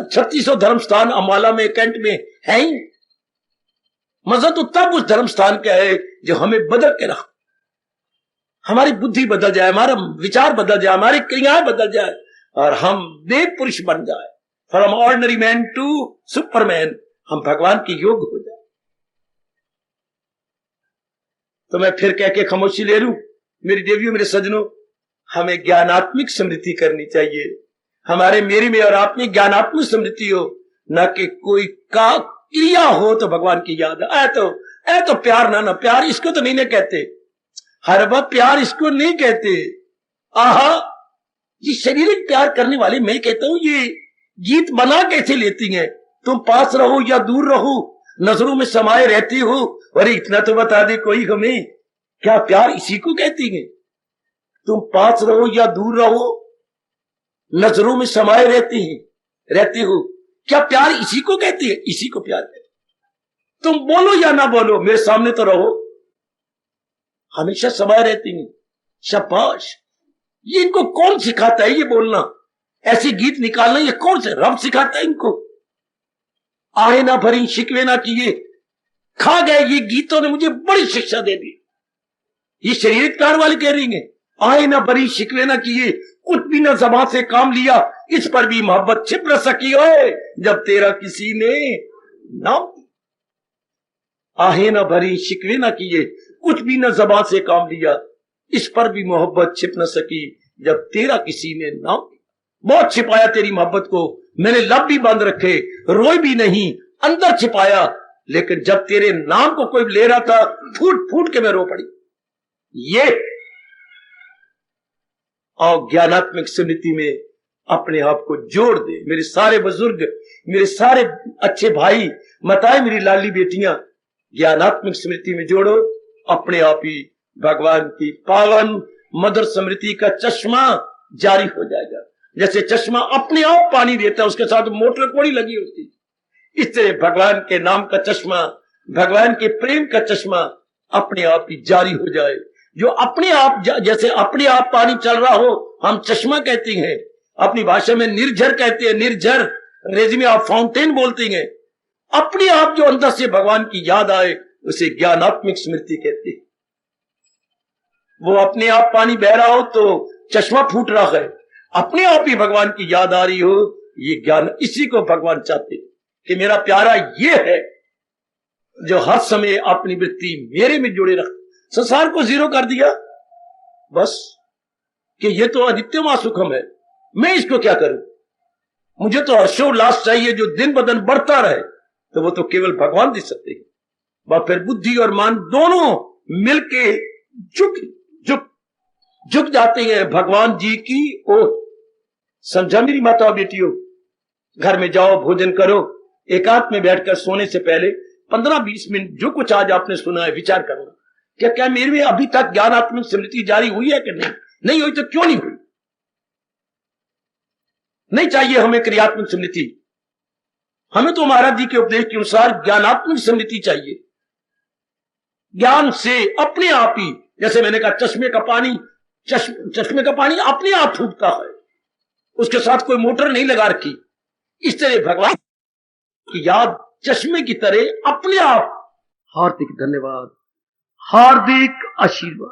Speaker 3: 3600 धर्म स्थान अम्बाला में, कैंट में है ही। मजा तो तब उस धर्म स्थान का है जो हमें बदल के रखा, हमारी बुद्धि बदल जाए, हमारा विचार बदल जाए, हमारी क्रियाएं बदल जाए और हम देव पुरुष बन जाए। From ordinary man to superman, हम भगवान के योग हो जाए। तो मैं फिर कह के खामोशी ले लूं, मेरी देवियों, मेरे सजनों, हमें ज्ञानात्मक स्मृति करनी चाहिए। हमारे, मेरी में और आप में ज्ञानात्मक स्मृति हो, न कि कोई का क्रिया हो तो भगवान की याद है। तो प्यार ना प्यार इसको तो नहीं ना कहते, हर वक्त प्यार इसको नहीं कहते। आहा, ये शारीरिक प्यार करने वाले, मैं कहता हूं ये गीत बना कैसे लेती हैं? तुम पास रहो या दूर रहो, नजरों में समाये रहती हो। अरे इतना तो बता दे कोई हमें, क्या प्यार इसी को कहती है? तुम पास रहो या दूर रहो, नजरों में समाये रहती हो, क्या प्यार इसी को कहती है? इसी को प्यार कहती है। तुम बोलो या ना बोलो, मेरे सामने तो रहो, हमेशा समाये रहती हैं। शाबाश, ये इनको कौन सिखाता है ये बोलना, ऐसे गीत निकालना? ये कौन से रब सिखाता है इनको? आहे ना भरी शिकवे ना किए, खा गए। ये गीतों ने मुझे बड़ी शिक्षा दे दी। ये शरीरत प्यार वाले कह रही हैं, आहे ना भरी शिकवे ना किए, कुछ भी ना ज़बान से काम लिया, इस पर भी मोहब्बत छिप न सकी ओए, जब तेरा किसी ने नाम। आहे ना भरी शिकवे ना किए, कुछ भी ना ज़बान से काम लिया, इस पर भी मोहब्बत छिप न सकी, जब तेरा किसी ने नाम। बहुत छिपाया तेरी मोहब्बत को, मैंने लब भी बंद रखे, रोई भी नहीं, अंदर छिपाया, लेकिन जब तेरे नाम को कोई ले रहा था, फूट फूट के मैं रो पड़ी। ये और ज्ञानात्मक स्मृति में अपने आप को जोड़ दे। मेरे सारे बुजुर्ग, मेरे सारे अच्छे भाई, माताएं, मेरी लाली बेटियां, ज्ञानात्मक स्मृति में जोड़ो। अपने आप ही भगवान की पावन मधुर स्मृति का चश्मा जारी हो जाएगा। जैसे चश्मा अपने आप पानी देता है, उसके साथ मोटर थोड़ी लगी होती, इस तरह भगवान के नाम का चश्मा, भगवान के प्रेम का चश्मा अपने आप ही जारी हो जाए। जो अपने आप, जैसे अपने आप पानी चल रहा हो, हम चश्मा कहते हैं, अपनी भाषा में निर्झर कहते हैं, निर्झर, अंग्रेजी में आप फाउंटेन बोलते हैं। अपने आप जो अंदर से भगवान की याद आए उसे ज्ञानात्मक स्मृति कहते हैं। वो अपने आप पानी बह रहा हो तो चश्मा फूट रहा है, अपने आप ही भगवान की याद आ रही हो, ये ज्ञान, इसी को भगवान चाहते कि मेरा प्यारा ये है जो हर समय अपनी वृत्ति मेरे में जुड़े रख, संसार को जीरो कर दिया बस, कि ये तो अनित्यमा सुखम है, मैं इसको क्या करूं, मुझे तो हर्षोल्लास चाहिए जो दिन ब दिन बढ़ता रहे, तो वो तो केवल भगवान दे सकते हैं। वह फिर बुद्धि और मन दोनों मिलके झुक जाते हैं भगवान जी की ओर। समझा मेरी माता बेटियों? घर में जाओ, भोजन करो, एकांत में बैठकर सोने से पहले 15-20 मिनट जो कुछ आज आपने सुना है विचार करो, क्या मेरे में अभी तक ज्ञानात्मक स्मृति जारी हुई है कि नहीं हुई तो क्यों नहीं हुई? नहीं चाहिए हमें क्रियात्मक स्मृति, हमें तो महाराज जी के उपदेश के अनुसार ज्ञानात्मक स्मृति चाहिए। ज्ञान से अपने आप ही, जैसे मैंने कहा चश्मे का पानी अपने आप फूटता है, उसके साथ कोई मोटर नहीं लगा रखी, इस तरह भगवान की याद चश्मे की तरह अपने आप। हार्दिक धन्यवाद, हार्दिक आशीर्वाद।